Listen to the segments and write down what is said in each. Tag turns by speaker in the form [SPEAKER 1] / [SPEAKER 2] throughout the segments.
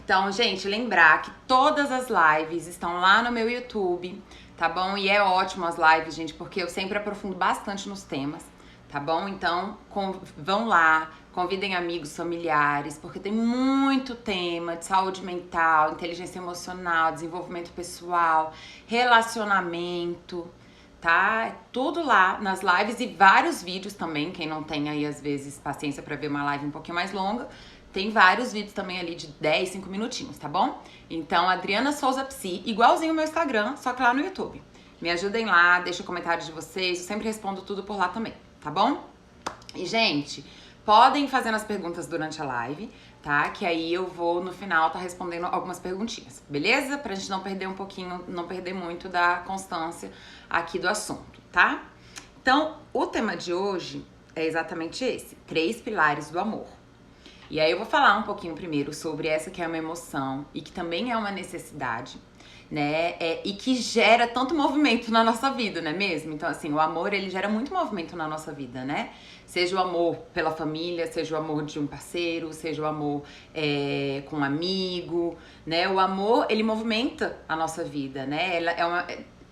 [SPEAKER 1] Então, gente, lembrar que todas as lives estão lá no meu YouTube, tá bom? E é ótimo as lives, gente, porque eu sempre aprofundo bastante nos temas, tá bom? Então, vão lá, convidem amigos, familiares, porque tem muito tema de saúde mental, inteligência emocional, desenvolvimento pessoal, relacionamento, tá? Tudo lá nas lives e vários vídeos também, quem não tem aí às vezes paciência pra ver uma live um pouquinho mais longa, tem vários vídeos também ali de 10, 5 minutinhos, tá bom? Então, Adriana Souza Psi, igualzinho o meu Instagram, só que lá no YouTube. Me ajudem lá, deixa o comentário de vocês, eu sempre respondo tudo por lá também, tá bom? E, gente, podem fazer as perguntas durante a live, tá? Que aí eu vou, no final, tá respondendo algumas perguntinhas, beleza? Pra gente não perder um pouquinho, não perder muito da constância aqui do assunto, tá? Então, o tema de hoje é exatamente esse, 3 pilares do amor. E aí eu vou falar um pouquinho primeiro sobre essa que é uma emoção e que também é uma necessidade, né? E que gera tanto movimento na nossa vida, não é mesmo? Então, assim, o amor, ele gera muito movimento na nossa vida, né? Seja o amor pela família, seja o amor de um parceiro, seja o amor com um amigo, né? O amor, ele movimenta a nossa vida, né? Ela é uma...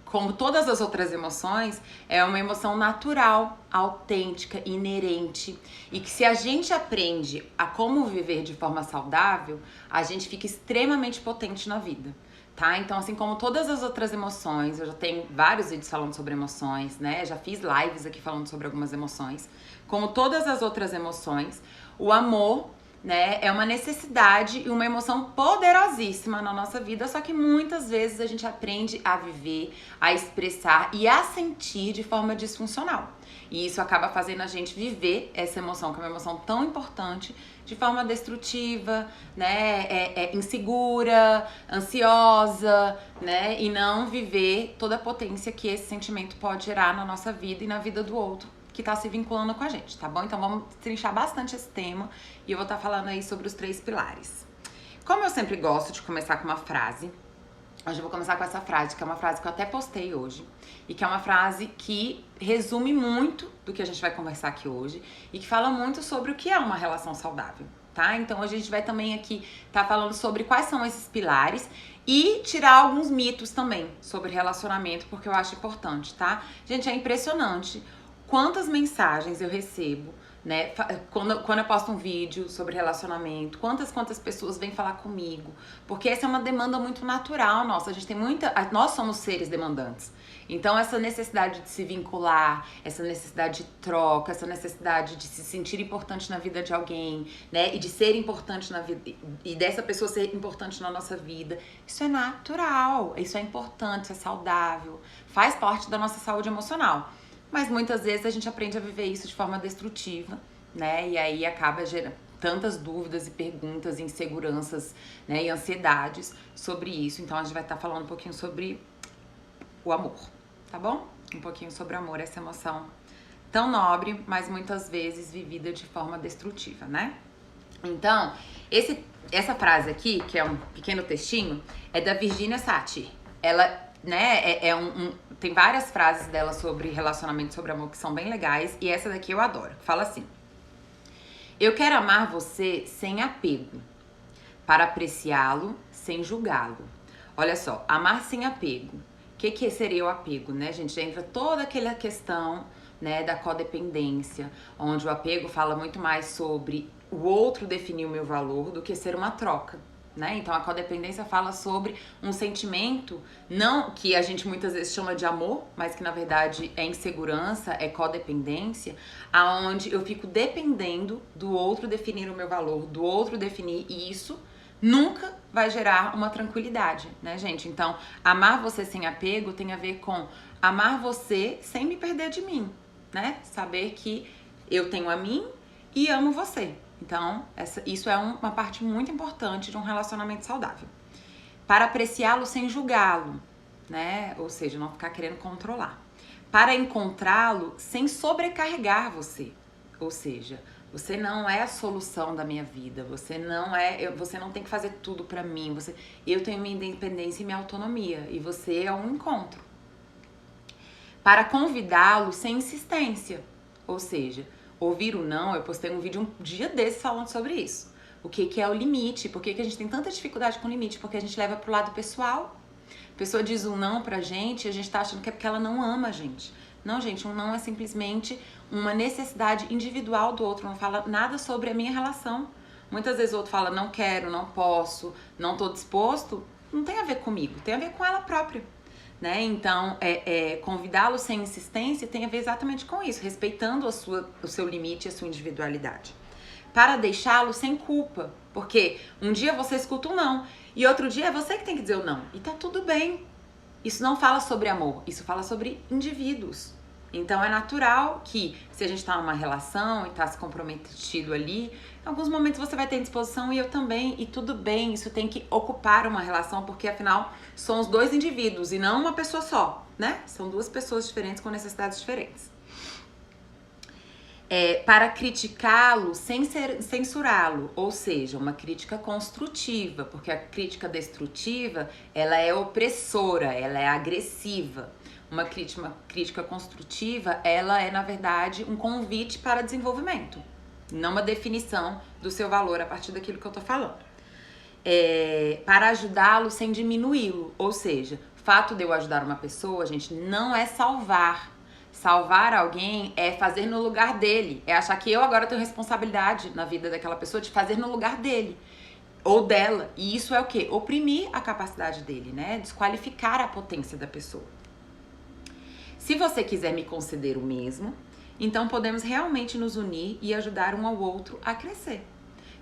[SPEAKER 1] Como todas as outras emoções, é uma emoção natural, autêntica, inerente. E que se a gente aprende a como viver de forma saudável, a gente fica extremamente potente na vida, tá? Então, assim como todas as outras emoções, eu já tenho vários vídeos falando sobre emoções, né? Já fiz lives aqui falando sobre algumas emoções. Como todas as outras emoções, o amor, né, é uma necessidade e uma emoção poderosíssima na nossa vida, só que muitas vezes a gente aprende a viver, a expressar e a sentir de forma disfuncional. E isso acaba fazendo a gente viver essa emoção, que é uma emoção tão importante, de forma destrutiva, né, insegura, ansiosa, né, e não viver toda a potência que esse sentimento pode gerar na nossa vida e na vida do outro que tá se vinculando com a gente, tá bom? Então vamos trinchar bastante esse tema e eu vou estar falando aí sobre os 3 pilares. Como eu sempre gosto de começar com uma frase, hoje eu vou começar com essa frase, que é uma frase que eu até postei hoje, e que é uma frase que resume muito do que a gente vai conversar aqui hoje e que fala muito sobre o que é uma relação saudável, tá? Então hoje a gente vai também aqui tá falando sobre quais são esses pilares e tirar alguns mitos também sobre relacionamento, porque eu acho importante, tá? Gente, é impressionante quantas mensagens eu recebo, né, quando eu posto um vídeo sobre relacionamento, quantas pessoas vêm falar comigo, porque essa é uma demanda muito natural nossa, a gente tem nós somos seres demandantes, então essa necessidade de se vincular, essa necessidade de troca, essa necessidade de se sentir importante na vida de alguém, né, e de ser importante na vida, e dessa pessoa ser importante na nossa vida, isso é natural, isso é importante, isso é saudável, faz parte da nossa saúde emocional. Mas muitas vezes a gente aprende a viver isso de forma destrutiva, né? E aí acaba gerando tantas dúvidas e perguntas, inseguranças, né? E ansiedades sobre isso. Então a gente vai estar falando um pouquinho sobre o amor, tá bom? Um pouquinho sobre o amor, essa emoção tão nobre, mas muitas vezes vivida de forma destrutiva, né? Então, essa frase aqui, que é um pequeno textinho, é da Virginia Satir. Ela, né, tem várias frases dela sobre relacionamento, sobre amor, que são bem legais, e essa daqui eu adoro. Fala assim: eu quero amar você sem apego, para apreciá-lo sem julgá-lo. Olha só, amar sem apego. O que seria o apego, né, gente? Entra toda aquela questão, né, da codependência, onde o apego fala muito mais sobre o outro definir o meu valor do que ser uma troca, né? Então a codependência fala sobre um sentimento, não que a gente muitas vezes chama de amor, mas que na verdade é insegurança, é codependência, aonde eu fico dependendo do outro definir o meu valor, do outro definir, e isso nunca vai gerar uma tranquilidade, né, gente? Então, amar você sem apego tem a ver com amar você sem me perder de mim, né? Saber que eu tenho a mim e amo você. Então, isso é uma parte muito importante de um relacionamento saudável. Para apreciá-lo sem julgá-lo, né? Ou seja, não ficar querendo controlar. Para encontrá-lo sem sobrecarregar você. Ou seja, você não é a solução da minha vida, você não tem que fazer tudo pra mim, eu tenho minha independência e minha autonomia, e você é um encontro. Para convidá-lo sem insistência, ou seja, ouvir o não, eu postei um vídeo um dia desses falando sobre isso. o que é o limite, por que a gente tem tanta dificuldade com o limite, porque a gente leva pro lado pessoal. A pessoa diz um não pra gente e a gente tá achando que é porque ela não ama a gente. Não, gente, um não é simplesmente uma necessidade individual do outro, não fala nada sobre a minha relação. Muitas vezes o outro fala, não quero, não posso, não tô disposto, não tem a ver comigo, tem a ver com ela própria. Né? Então, convidá-lo sem insistência tem a ver exatamente com isso, respeitando o seu limite e a sua individualidade. Para deixá-lo sem culpa, porque um dia você escuta um não e outro dia é você que tem que dizer o não, e tá tudo bem. Isso não fala sobre amor, isso fala sobre indivíduos. Então é natural que, se a gente tá numa relação e tá se comprometido ali, em alguns momentos você vai ter disposição e eu também, e tudo bem, isso tem que ocupar uma relação, porque afinal são os dois indivíduos e não uma pessoa só, né? São duas pessoas diferentes com necessidades diferentes. Para criticá-lo sem censurá-lo, ou seja, uma crítica construtiva, porque a crítica destrutiva, ela é opressora, ela é agressiva. Uma crítica construtiva, ela é, na verdade, um convite para desenvolvimento, não uma definição do seu valor a partir daquilo que eu tô falando. Para ajudá-lo sem diminuí-lo, ou seja, o fato de eu ajudar uma pessoa, gente, não é salvar. Salvar alguém é fazer no lugar dele, é achar que eu agora tenho responsabilidade na vida daquela pessoa de fazer no lugar dele ou dela. E isso é o quê? Oprimir a capacidade dele, né? Desqualificar a potência da pessoa. Se você quiser me conceder o mesmo, então podemos realmente nos unir e ajudar um ao outro a crescer.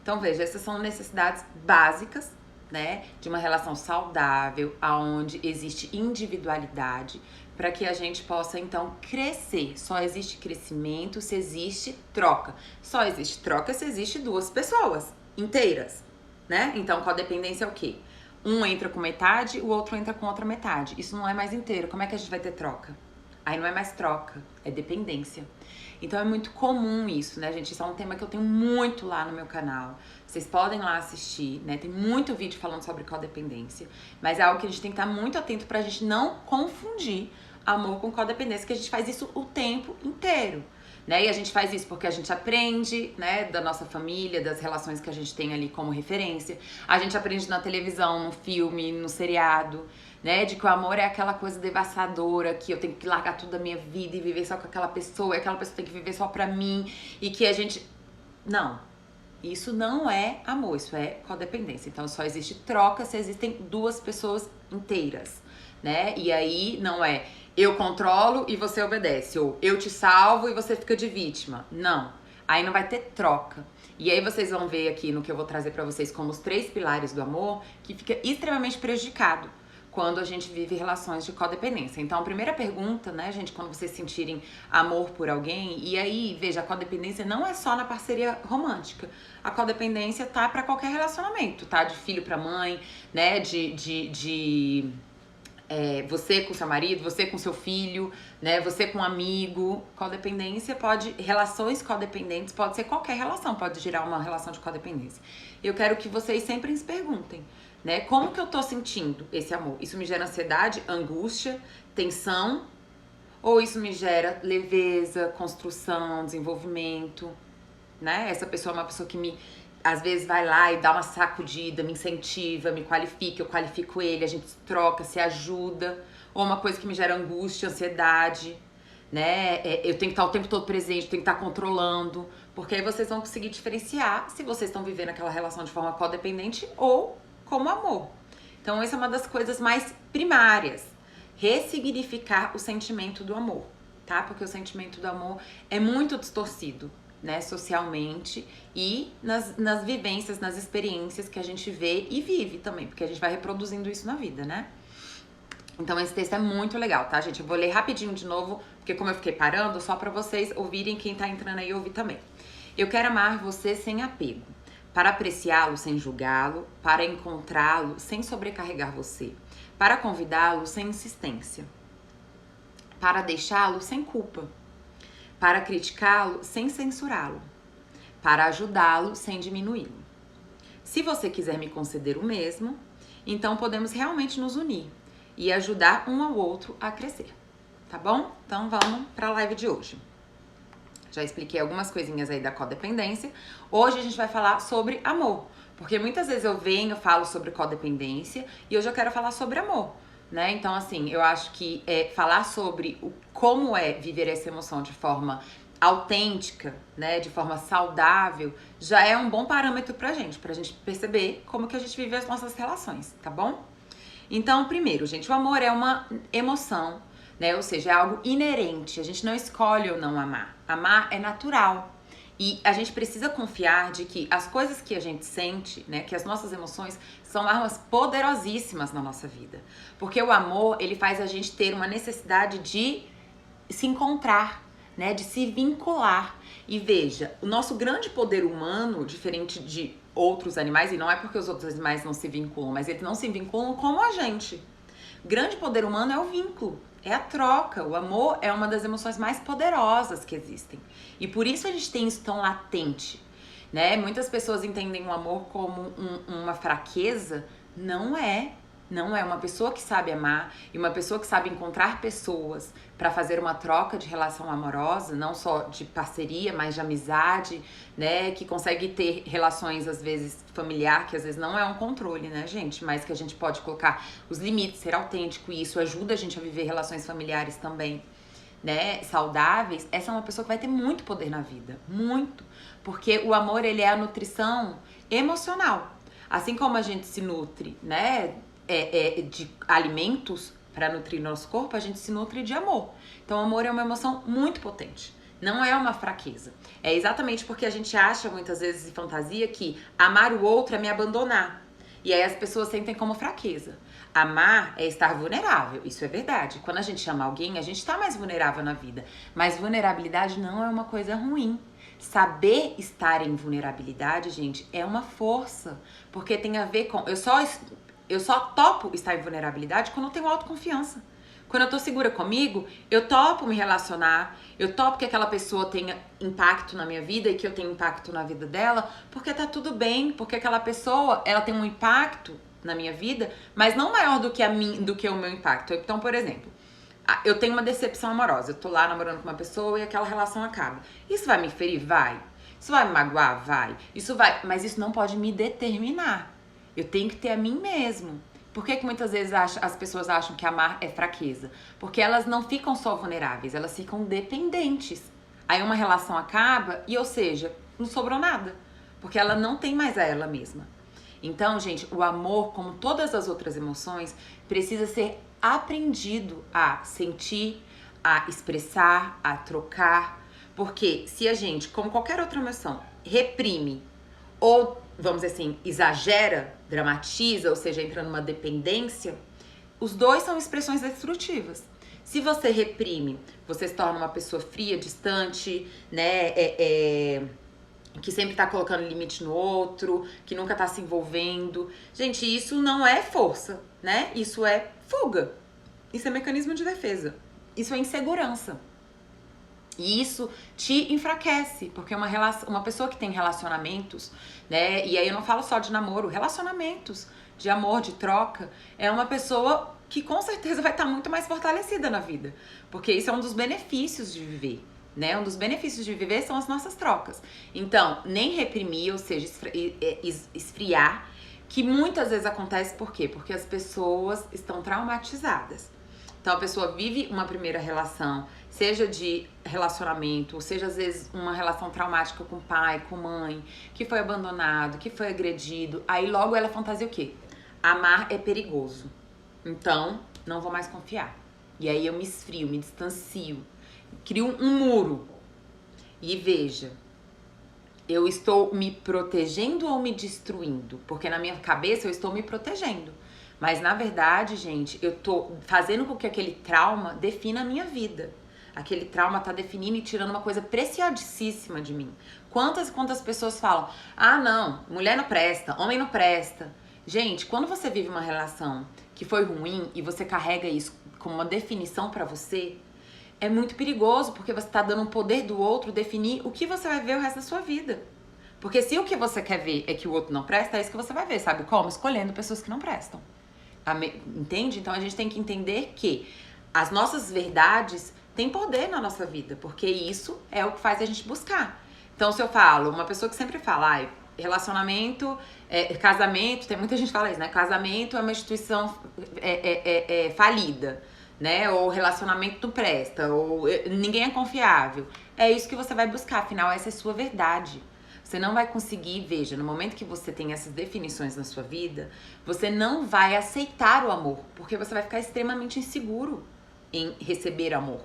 [SPEAKER 1] Então veja, essas são necessidades básicas, né, de uma relação saudável, aonde existe individualidade, para que a gente possa então crescer. Só existe crescimento se existe troca. Só existe troca se existe duas pessoas inteiras, né? Então codependência é o quê? Um entra com metade, o outro entra com outra metade. Isso não é mais inteiro. Como é que a gente vai ter troca? Aí não é mais troca, é dependência. Então é muito comum isso, né, gente? Isso é um tema que eu tenho muito lá no meu canal. Vocês podem lá assistir, né? Tem muito vídeo falando sobre codependência. Mas é algo que a gente tem que estar muito atento pra gente não confundir amor com codependência, que a gente faz isso o tempo inteiro, né? E a gente faz isso porque a gente aprende, né, da nossa família, das relações que a gente tem ali como referência. A gente aprende na televisão, no filme, no seriado, né, de que o amor é aquela coisa devastadora, que eu tenho que largar tudo da minha vida e viver só com aquela pessoa, e aquela pessoa tem que viver só pra mim, e que a gente... Não, isso não é amor, isso é codependência. Então só existe troca se existem duas pessoas inteiras, né? E aí não é eu controlo e você obedece, ou eu te salvo e você fica de vítima. Não, aí não vai ter troca. E aí vocês vão ver aqui no que eu vou trazer pra vocês como os 3 pilares do amor, que fica extremamente prejudicado quando a gente vive relações de codependência. Então, a primeira pergunta, né, gente, quando vocês sentirem amor por alguém, e aí, veja, a codependência não é só na parceria romântica. A codependência tá pra qualquer relacionamento, tá? De filho pra mãe, né, você com seu marido, você com seu filho, né? Você com um amigo. Codependência relações codependentes pode ser qualquer relação, pode gerar uma relação de codependência. Eu quero que vocês sempre se perguntem, né? Como que eu tô sentindo esse amor? Isso me gera ansiedade, angústia, tensão? Ou isso me gera leveza, construção, desenvolvimento, né? Essa pessoa é uma pessoa que às vezes vai lá e dá uma sacudida, me incentiva, me qualifica, eu qualifico ele, a gente troca, se ajuda. Ou uma coisa que me gera angústia, ansiedade, né? Eu tenho que estar o tempo todo presente, tenho que estar controlando. Porque aí vocês vão conseguir diferenciar se vocês estão vivendo aquela relação de forma codependente ou como amor. Então essa é uma das coisas mais primárias. Ressignificar o sentimento do amor, tá? Porque o sentimento do amor é muito distorcido, né, socialmente e nas vivências, nas experiências que a gente vê e vive também, porque a gente vai reproduzindo isso na vida, né? Então esse texto é muito legal, tá, gente? Eu vou ler rapidinho de novo, porque como eu fiquei parando, só pra vocês ouvirem, quem tá entrando aí ouvir também. Eu quero amar você sem apego, para apreciá-lo sem julgá-lo, para encontrá-lo sem sobrecarregar você, para convidá-lo sem insistência, para deixá-lo sem culpa, para criticá-lo sem censurá-lo, para ajudá-lo sem diminuí-lo. Se você quiser me conceder o mesmo, então podemos realmente nos unir e ajudar um ao outro a crescer, tá bom? Então vamos para a live de hoje. Já expliquei algumas coisinhas aí da codependência. Hoje a gente vai falar sobre amor. Porque muitas vezes eu falo sobre codependência e hoje eu quero falar sobre amor, né? Então, assim, eu acho que falar sobre como é viver essa emoção de forma autêntica, né? De forma saudável, já é um bom parâmetro pra gente perceber como que a gente vive as nossas relações, tá bom? Então, primeiro, gente, o amor é uma emoção, né? Ou seja, é algo inerente. A gente não escolhe ou não amar. Amar é natural. E a gente precisa confiar de que as coisas que a gente sente, né, que as nossas emoções são armas poderosíssimas na nossa vida. Porque o amor, ele faz a gente ter uma necessidade de se encontrar, né, de se vincular. E veja, o nosso grande poder humano, diferente de outros animais, e não é porque os outros animais não se vinculam, mas eles não se vinculam como a gente. O grande poder humano é o vínculo. É a troca. O amor é uma das emoções mais poderosas que existem. E por isso a gente tem isso tão latente, né? Muitas pessoas entendem o amor como uma fraqueza. Não é. Não é. Uma pessoa que sabe amar e uma pessoa que sabe encontrar pessoas para fazer uma troca de relação amorosa, não só de parceria, mas de amizade, né? Que consegue ter relações, às vezes, familiar, que às vezes não é um controle, né, gente? Mas que a gente pode colocar os limites, ser autêntico, e isso ajuda a gente a viver relações familiares também, né, saudáveis. Essa é uma pessoa que vai ter muito poder na vida, muito. Porque o amor, ele é a nutrição emocional. Assim como a gente se nutre, né, de alimentos para nutrir nosso corpo, a gente se nutre de amor. Então, o amor é uma emoção muito potente. Não é uma fraqueza. É exatamente porque a gente acha, muitas vezes, em fantasia, que amar o outro é me abandonar. E aí as pessoas sentem como fraqueza. Amar é estar vulnerável, isso é verdade. Quando a gente ama alguém, a gente tá mais vulnerável na vida. Mas vulnerabilidade não é uma coisa ruim. Saber estar em vulnerabilidade, gente, é uma força. Porque tem a ver com... Eu só topo estar em vulnerabilidade quando eu tenho autoconfiança. Quando eu tô segura comigo, eu topo me relacionar, eu topo que aquela pessoa tenha impacto na minha vida e que eu tenha impacto na vida dela, porque tá tudo bem, porque aquela pessoa, ela tem um impacto na minha vida, mas não maior do que o meu impacto. Então, por exemplo, eu tenho uma decepção amorosa, eu tô lá namorando com uma pessoa e aquela relação acaba. Isso vai me ferir? Vai. Isso vai me magoar? Vai. Isso vai, mas isso não pode me determinar. Eu tenho que ter a mim mesmo. Por que muitas vezes as pessoas acham que amar é fraqueza? Porque elas não ficam só vulneráveis, elas ficam dependentes. Aí uma relação acaba e, ou seja, não sobrou nada. Porque ela não tem mais a ela mesma. Então, gente, o amor, como todas as outras emoções, precisa ser aprendido a sentir, a expressar, a trocar. Porque se a gente, como qualquer outra emoção, reprime ou, vamos dizer assim, exagera, dramatiza, ou seja, entra numa dependência, os dois são expressões destrutivas. Se você reprime, você se torna uma pessoa fria, distante, né, que sempre tá colocando limite no outro, que nunca tá se envolvendo. Gente, isso não é força, né? Isso é fuga. Isso é mecanismo de defesa. Isso é insegurança. E isso te enfraquece, porque uma pessoa que tem relacionamentos, né? E aí eu não falo só de namoro, relacionamentos de amor, de troca, é uma pessoa que com certeza vai estar muito mais fortalecida na vida. Porque isso é um dos benefícios de viver, né? Um dos benefícios de viver são as nossas trocas. Então, nem reprimir, ou seja, esfriar, que muitas vezes acontece por quê? Porque as pessoas estão traumatizadas. Então, a pessoa vive uma primeira relação, seja de relacionamento, ou seja, às vezes, uma relação traumática com pai, com mãe, que foi abandonado, que foi agredido. Aí, logo, ela fantasia o quê? Amar é perigoso. Então, não vou mais confiar. E aí, eu me esfrio, me distancio, crio um muro. E veja, eu estou me protegendo ou me destruindo? Porque na minha cabeça, eu estou me protegendo. Mas, na verdade, gente, eu tô fazendo com que aquele trauma defina a minha vida. Aquele trauma tá definindo e tirando uma coisa preciosíssima de mim. Quantas e quantas pessoas falam, ah, não, mulher não presta, homem não presta. Gente, quando você vive uma relação que foi ruim e você carrega isso como uma definição pra você, é muito perigoso, porque você tá dando um poder do outro definir o que você vai ver o resto da sua vida. Porque se o que você quer ver é que o outro não presta, é isso que você vai ver, sabe como? Escolhendo pessoas que não prestam. Entende? Então a gente tem que entender que as nossas verdades tem poder na nossa vida, porque isso é o que faz a gente buscar. Então, se eu falo, uma pessoa que sempre fala, ai, relacionamento, casamento, tem muita gente que fala isso, né? Casamento é uma instituição falida, né? Ou relacionamento não presta, ou ninguém é confiável. É isso que você vai buscar, afinal, essa é a sua verdade. Você não vai conseguir, veja, no momento que você tem essas definições na sua vida, você não vai aceitar o amor, porque você vai ficar extremamente inseguro em receber amor.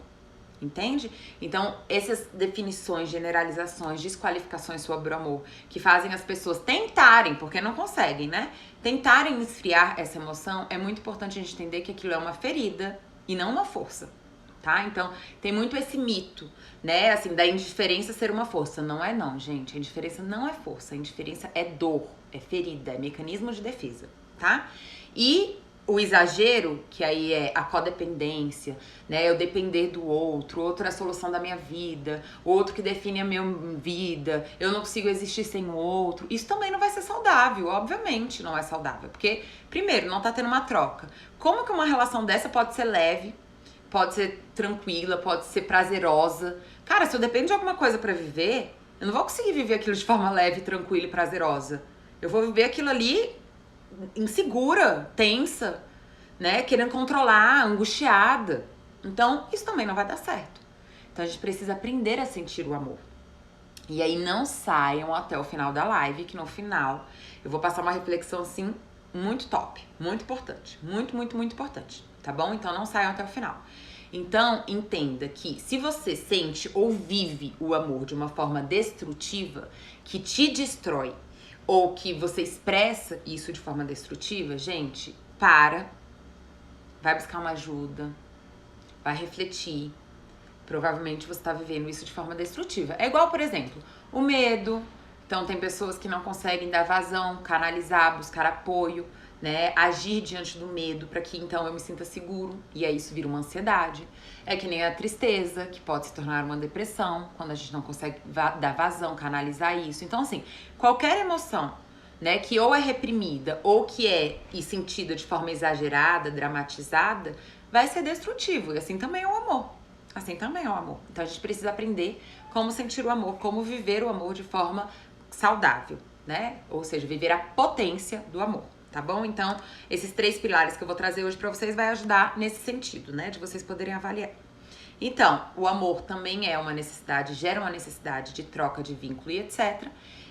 [SPEAKER 1] Entende? Então, essas definições, generalizações, desqualificações sobre o amor que fazem as pessoas tentarem, porque não conseguem, né? Tentarem esfriar essa emoção, é muito importante a gente entender que aquilo é uma ferida e não uma força, tá? Então, tem muito esse mito, né? Assim, da indiferença ser uma força. Não é não, gente. A indiferença não é força. A indiferença é dor, é ferida, é mecanismo de defesa, tá? E o exagero, que aí é a codependência, né? Eu depender do outro, outro é a solução da minha vida, outro que define a minha vida, eu não consigo existir sem o outro. Isso também não vai ser saudável, obviamente não é saudável. Porque, primeiro, não tá tendo uma troca. Como que uma relação dessa pode ser leve, pode ser tranquila, pode ser prazerosa? Cara, se eu dependo de alguma coisa pra viver, eu não vou conseguir viver aquilo de forma leve, tranquila e prazerosa. Eu vou viver aquilo ali insegura, tensa, né? Querendo controlar, angustiada. Então, isso também não vai dar certo. Então, a gente precisa aprender a sentir o amor. E aí, não saiam até o final da live, que no final eu vou passar uma reflexão, assim, muito top, muito importante. Muito, muito, muito importante, tá bom? Então, não saiam até o final. Então, entenda que se você sente ou vive o amor de uma forma destrutiva, que te destrói, ou que você expressa isso de forma destrutiva, gente, vai buscar uma ajuda, vai refletir. Provavelmente você tá vivendo isso de forma destrutiva. É igual, por exemplo, o medo. Então, tem pessoas que não conseguem dar vazão, canalizar, buscar apoio, né? Agir diante do medo para que então eu me sinta seguro. E aí isso vira uma ansiedade. É que nem a tristeza, que pode se tornar uma depressão, quando a gente não consegue dar vazão, canalizar isso. Então, assim, qualquer emoção, né, que ou é reprimida ou que é sentida de forma exagerada, dramatizada, vai ser destrutivo. E assim também é o amor. Assim também é o amor. Então, a gente precisa aprender como sentir o amor, como viver o amor de forma saudável, né? Ou seja, viver a potência do amor, tá bom? Então, esses 3 pilares que eu vou trazer hoje pra vocês vai ajudar nesse sentido, né? De vocês poderem avaliar. Então, o amor também é uma necessidade, gera uma necessidade de troca de vínculo e etc.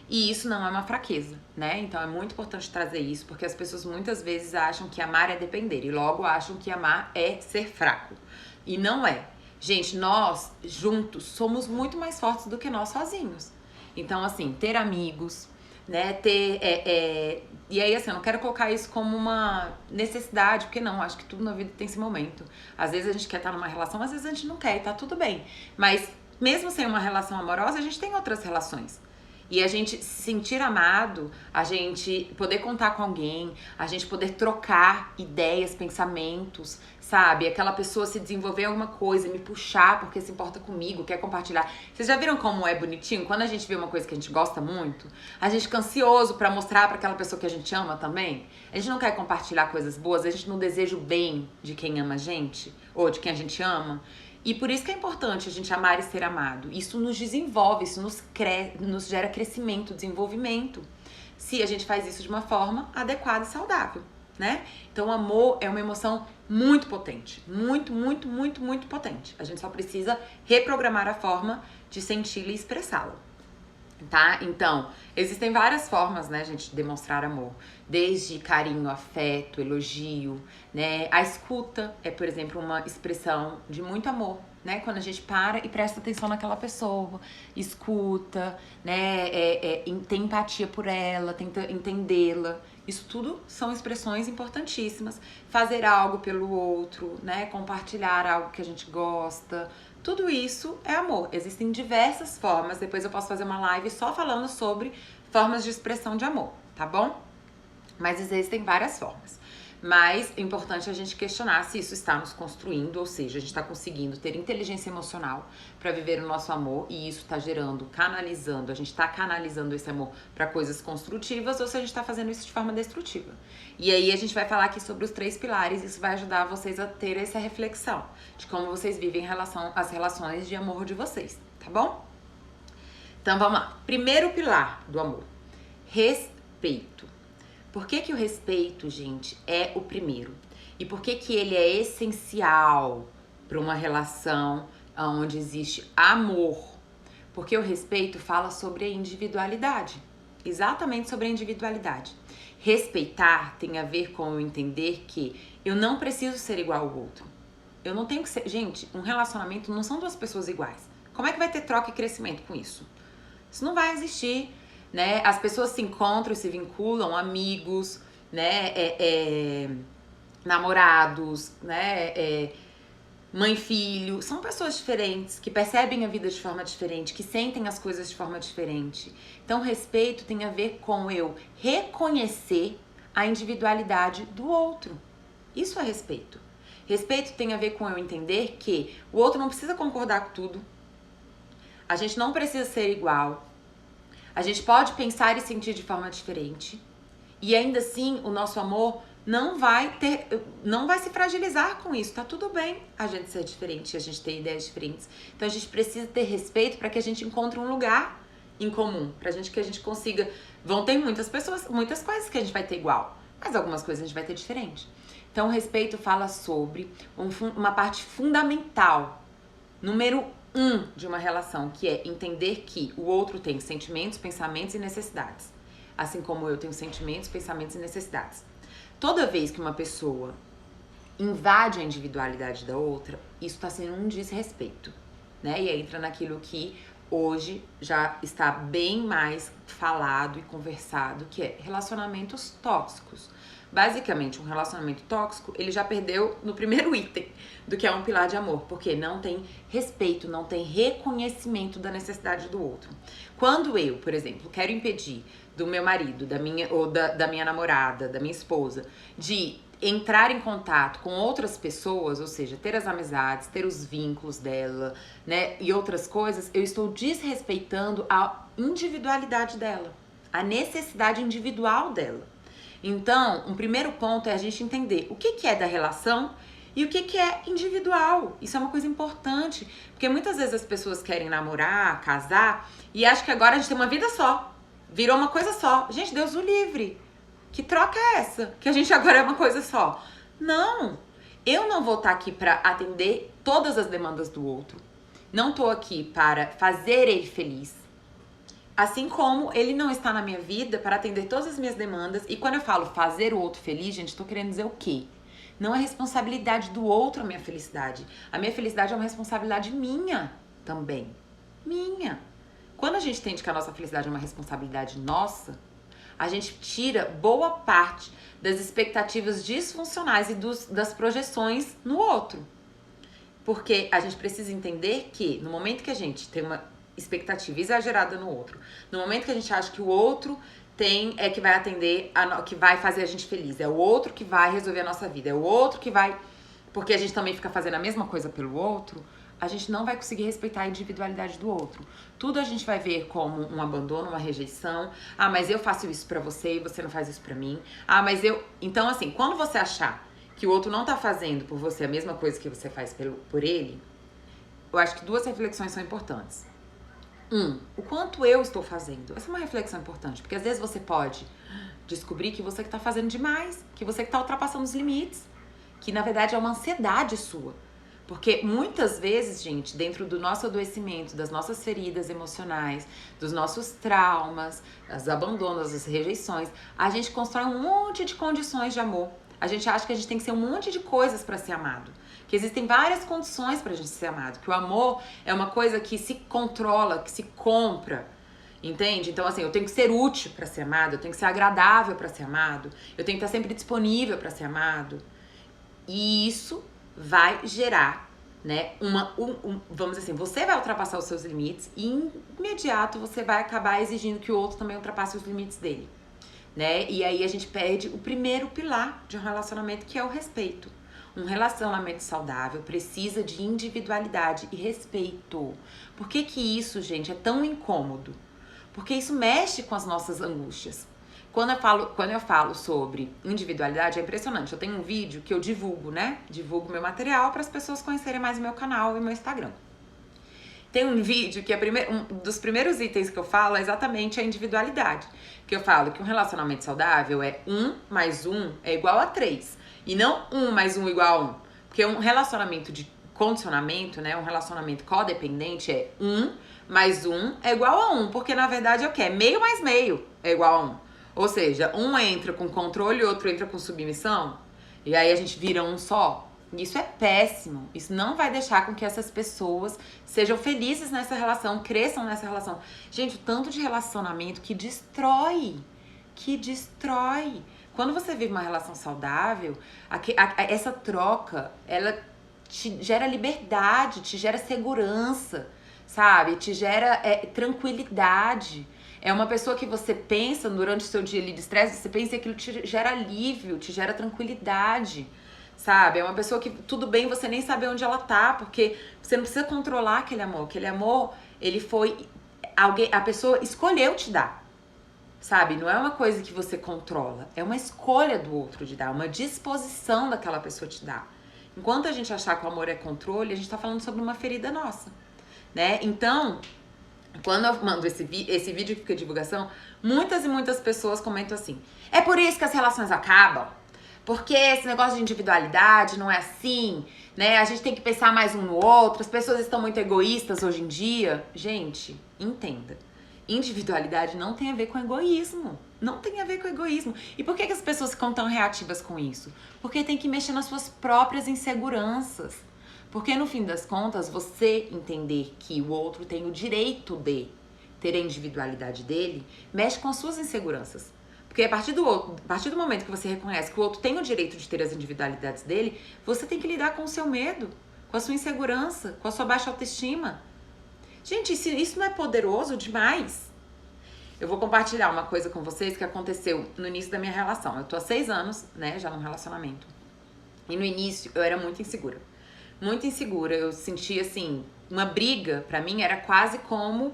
[SPEAKER 1] E isso não é uma fraqueza, né? Então, é muito importante trazer isso, porque as pessoas muitas vezes acham que amar é depender e logo acham que amar é ser fraco. E não é. Gente, nós juntos somos muito mais fortes do que nós sozinhos. Então, assim, ter amigos, né, e aí, assim, eu não quero colocar isso como uma necessidade, porque não, acho que tudo na vida tem esse momento. Às vezes a gente quer estar numa relação, às vezes a gente não quer e tá tudo bem. Mas, mesmo sem uma relação amorosa, a gente tem outras relações. E a gente se sentir amado, a gente poder contar com alguém, a gente poder trocar ideias, pensamentos, sabe? Aquela pessoa se desenvolver em alguma coisa, me puxar porque se importa comigo, quer compartilhar. Vocês já viram como é bonitinho? Quando a gente vê uma coisa que a gente gosta muito, a gente fica ansioso pra mostrar pra aquela pessoa que a gente ama também. A gente não quer compartilhar coisas boas, a gente não deseja o bem de quem ama a gente, ou de quem a gente ama. E por isso que é importante a gente amar e ser amado. Isso nos desenvolve, isso nos gera crescimento, desenvolvimento, se a gente faz isso de uma forma adequada e saudável, né? Então, o amor é uma emoção muito potente, muito, muito, muito, muito potente. A gente só precisa reprogramar a forma de senti-la e expressá-la. Tá? Então, existem várias formas, né, gente, de demonstrar amor. Desde carinho, afeto, elogio, né? A escuta é, por exemplo, uma expressão de muito amor, né? Quando a gente para e presta atenção naquela pessoa, escuta, né? Tem empatia por ela, tenta entendê-la. Isso tudo são expressões importantíssimas. Fazer algo pelo outro, né? Compartilhar algo que a gente gosta. Tudo isso é amor. Existem diversas formas. Depois eu posso fazer uma live só falando sobre formas de expressão de amor, tá bom? Mas existem várias formas. Mas é importante a gente questionar se isso está nos construindo, ou seja, a gente está conseguindo ter inteligência emocional para viver o nosso amor e isso está gerando, canalizando, a gente está canalizando esse amor para coisas construtivas ou se a gente está fazendo isso de forma destrutiva. E aí a gente vai falar aqui sobre os 3 pilares, isso vai ajudar vocês a ter essa reflexão de como vocês vivem as relações de amor de vocês, tá bom? Então vamos lá. Primeiro pilar do amor, respeito. Por que o respeito, gente, é o primeiro? E por que ele é essencial para uma relação onde existe amor? Porque o respeito fala sobre a individualidade. Exatamente sobre a individualidade. Respeitar tem a ver com eu entender que eu não preciso ser igual ao outro. Eu não tenho que ser... Gente, um relacionamento não são 2 pessoas iguais. Como é que vai ter troca e crescimento com isso? Isso não vai existir. Né? As pessoas se encontram, se vinculam, amigos, né? Namorados, né? Mãe e filho, são pessoas diferentes, que percebem a vida de forma diferente, que sentem as coisas de forma diferente. Então, respeito tem a ver com eu reconhecer a individualidade do outro. Isso é respeito. Respeito tem a ver com eu entender que o outro não precisa concordar com tudo, a gente não precisa ser igual. A gente pode pensar e sentir de forma diferente e ainda assim o nosso amor não vai se fragilizar com isso. Tá tudo bem a gente ser diferente, a gente ter ideias diferentes. Então a gente precisa ter respeito para que a gente encontre um lugar em comum, que a gente consiga. Vão ter muitas pessoas, muitas coisas que a gente vai ter igual, mas algumas coisas a gente vai ter diferente. Então o respeito fala sobre uma parte fundamental, número 1 de uma relação, que é entender que o outro tem sentimentos, pensamentos e necessidades. Assim como eu tenho sentimentos, pensamentos e necessidades. Toda vez que uma pessoa invade a individualidade da outra, isso está sendo um desrespeito, né? E aí entra naquilo que hoje já está bem mais falado e conversado, que é relacionamentos tóxicos. Basicamente, um relacionamento tóxico, ele já perdeu no primeiro item do que é um pilar de amor, porque não tem respeito, não tem reconhecimento da necessidade do outro. Quando eu, por exemplo, quero impedir do meu marido, da minha namorada, da minha esposa, de entrar em contato com outras pessoas, ou seja, ter as amizades, ter os vínculos dela, né, e outras coisas, eu estou desrespeitando a individualidade dela, a necessidade individual dela. Então, um primeiro ponto é a gente entender o que é da relação e o que é individual. Isso é uma coisa importante, porque muitas vezes as pessoas querem namorar, casar e acham que agora a gente tem uma vida só, virou uma coisa só. Gente, Deus o livre. Que troca é essa? Que a gente agora é uma coisa só. Não, eu não vou estar aqui para atender todas as demandas do outro. Não estou aqui para fazer ele feliz. Assim como ele não está na minha vida para atender todas as minhas demandas. E quando eu falo fazer o outro feliz, gente, estou querendo dizer o quê? Não é responsabilidade do outro a minha felicidade. A minha felicidade é uma responsabilidade minha também. Minha. Quando a gente entende que a nossa felicidade é uma responsabilidade nossa, a gente tira boa parte das expectativas disfuncionais e das projeções no outro. Porque a gente precisa entender que no momento que a gente tem uma expectativa exagerada no outro, no momento que a gente acha que o outro que vai atender, que vai fazer a gente feliz, é o outro que vai resolver a nossa vida, é o outro que vai, porque a gente também fica fazendo a mesma coisa pelo outro, a gente não vai conseguir respeitar a individualidade do outro. Tudo a gente vai ver como um abandono, uma rejeição. Ah, mas eu faço isso pra você e você não faz isso pra mim. Ah, mas eu... Então, assim, quando você achar que o outro não tá fazendo por você a mesma coisa que você faz por ele, eu acho que 2 reflexões são importantes. O quanto eu estou fazendo? Essa é uma reflexão importante, porque às vezes você pode descobrir que você que tá fazendo demais, que você que tá ultrapassando os limites, que na verdade é uma ansiedade sua. Porque muitas vezes, gente, dentro do nosso adoecimento, das nossas feridas emocionais, dos nossos traumas, dos abandonos, das rejeições, a gente constrói um monte de condições de amor. A gente acha que a gente tem que ser um monte de coisas para ser amado. Que existem várias condições pra gente ser amado. Que o amor é uma coisa que se controla, que se compra. Entende? Então, assim, eu tenho que ser útil pra ser amado, eu tenho que ser agradável pra ser amado, eu tenho que estar sempre disponível pra ser amado. E isso vai gerar, né, vamos dizer assim, você vai ultrapassar os seus limites e em imediato você vai acabar exigindo que o outro também ultrapasse os limites dele. né? E aí a gente perde o primeiro pilar de um relacionamento, que é o respeito. Um relacionamento saudável precisa de individualidade e respeito. Por que que isso, gente, é tão incômodo? Porque isso mexe com as nossas angústias. Quando eu falo sobre individualidade, é impressionante. Eu tenho um vídeo que eu divulgo, né? Divulgo meu material para as pessoas conhecerem mais o meu canal e meu Instagram. Tem um vídeo que um dos primeiros itens que eu falo é exatamente a individualidade. Que eu falo que um relacionamento saudável é 1 mais 1 é igual a 3. E não 1 mais 1 igual a 1. Porque um relacionamento de condicionamento, né? Um relacionamento codependente é 1 mais 1 é igual a 1. Porque na verdade é o quê? Meio mais meio é igual a 1. Ou seja, um entra com controle e outro entra com submissão. E aí a gente vira um só. Isso é péssimo. Isso não vai deixar com que essas pessoas sejam felizes nessa relação, cresçam nessa relação. Gente, o tanto de relacionamento que destrói. Quando você vive uma relação saudável, essa troca, ela te gera liberdade, te gera segurança, sabe? Te gera tranquilidade. É uma pessoa que você pensa durante o seu dia ali de estresse, você pensa que aquilo te gera alívio, te gera tranquilidade. Sabe? É uma pessoa que tudo bem você nem saber onde ela tá, porque você não precisa controlar aquele amor. Aquele amor, ele foi a pessoa escolheu te dar. Sabe? Não é uma coisa que você controla, é uma escolha do outro de dar, uma disposição daquela pessoa te dar. Enquanto a gente achar que o amor é controle, a gente tá falando sobre uma ferida nossa, né? Então, quando eu mando esse vídeo que fica divulgação, muitas e muitas pessoas comentam assim: é por isso que as relações acabam? Porque esse negócio de individualidade não é assim, né? A gente tem que pensar mais um no outro, as pessoas estão muito egoístas hoje em dia. Gente, entenda. Individualidade não tem a ver com egoísmo. Não tem a ver com egoísmo. E por que as pessoas ficam tão reativas com isso? Porque tem que mexer nas suas próprias inseguranças. Porque no fim das contas, você entender que o outro tem o direito de ter a individualidade dele, mexe com as suas inseguranças. Porque a partir do momento que você reconhece que o outro tem o direito de ter as individualidades dele, você tem que lidar com o seu medo, com a sua insegurança, com a sua baixa autoestima. Gente, isso não é poderoso demais? Eu vou compartilhar uma coisa com vocês que aconteceu no início da minha relação. Eu tô há 6 anos, né, já num relacionamento. E no início eu era muito insegura. Muito insegura. Eu sentia, assim, uma briga pra mim era quase como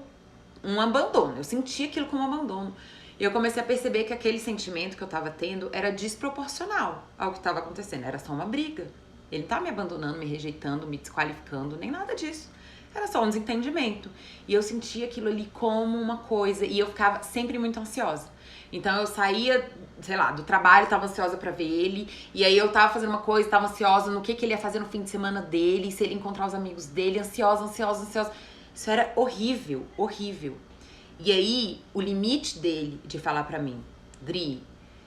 [SPEAKER 1] um abandono. Eu sentia aquilo como um abandono. E eu comecei a perceber que aquele sentimento que eu tava tendo era desproporcional ao que tava acontecendo. Era só uma briga. Ele não tava me abandonando, me rejeitando, me desqualificando, nem nada disso. Era só um desentendimento. E eu sentia aquilo ali como uma coisa. E eu ficava sempre muito ansiosa. Então eu saía, sei lá, do trabalho, tava ansiosa pra ver ele. E aí eu tava fazendo uma coisa, tava ansiosa no que ele ia fazer no fim de semana dele, se ele encontrar os amigos dele, ansiosa. Isso era horrível, horrível. E aí, o limite dele de falar pra mim: Dri,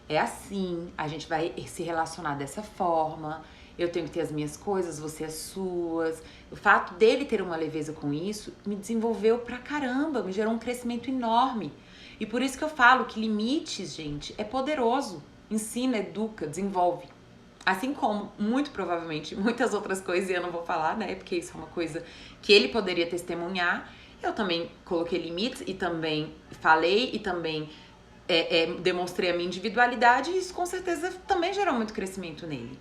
[SPEAKER 1] é assim, a gente vai se relacionar dessa forma, eu tenho que ter as minhas coisas, você as suas. O fato dele ter uma leveza com isso me desenvolveu pra caramba, me gerou um crescimento enorme. E por isso que eu falo que limites, gente, é poderoso. Ensina, educa, desenvolve. Assim como, muito provavelmente, muitas outras coisas, e eu não vou falar, né, porque isso é uma coisa que ele poderia testemunhar. Eu também coloquei limites e também falei e também demonstrei a minha individualidade, e isso com certeza também gerou muito crescimento nele.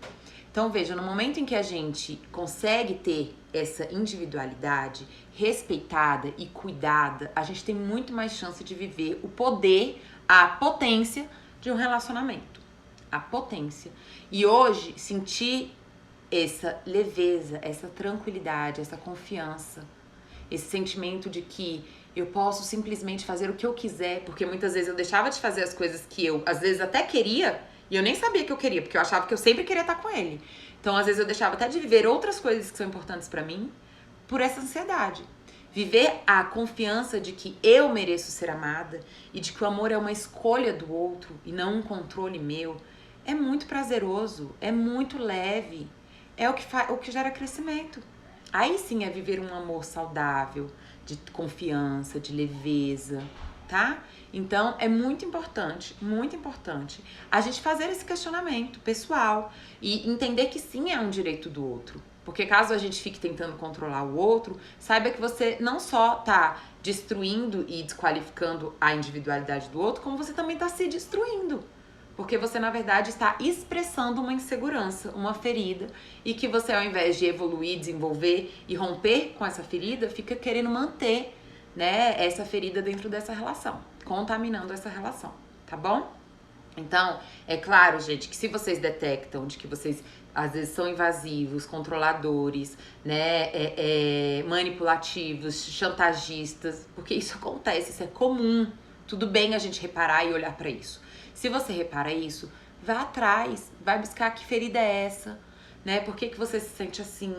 [SPEAKER 1] Então veja, no momento em que a gente consegue ter essa individualidade respeitada e cuidada, a gente tem muito mais chance de viver o poder, a potência de um relacionamento. A potência. E hoje, sentir essa leveza, essa tranquilidade, essa confiança, esse sentimento de que eu posso simplesmente fazer o que eu quiser, porque muitas vezes eu deixava de fazer as coisas que eu, às vezes, até queria, e eu nem sabia que eu queria, porque eu achava que eu sempre queria estar com ele. Então, às vezes, eu deixava até de viver outras coisas que são importantes pra mim, por essa ansiedade. Viver a confiança de que eu mereço ser amada e de que o amor é uma escolha do outro e não um controle meu, é muito prazeroso, é muito leve, é o que gera crescimento. Aí sim é viver um amor saudável, de confiança, de leveza, tá? Então é muito importante a gente fazer esse questionamento pessoal e entender que sim é um direito do outro. Porque caso a gente fique tentando controlar o outro, saiba que você não só tá destruindo e desqualificando a individualidade do outro, como você também tá se destruindo. Porque você, na verdade, está expressando uma insegurança, uma ferida, e que você, ao invés de evoluir, desenvolver e romper com essa ferida, fica querendo manter, né, essa ferida dentro dessa relação, contaminando essa relação, tá bom? Então, é claro, gente, que se vocês detectam de que vocês às vezes são invasivos, controladores, né, manipulativos, chantagistas, porque isso acontece, isso é comum. Tudo bem a gente reparar e olhar pra isso. Se você repara isso, vá atrás, vai buscar que ferida é essa, né? Por que você se sente assim?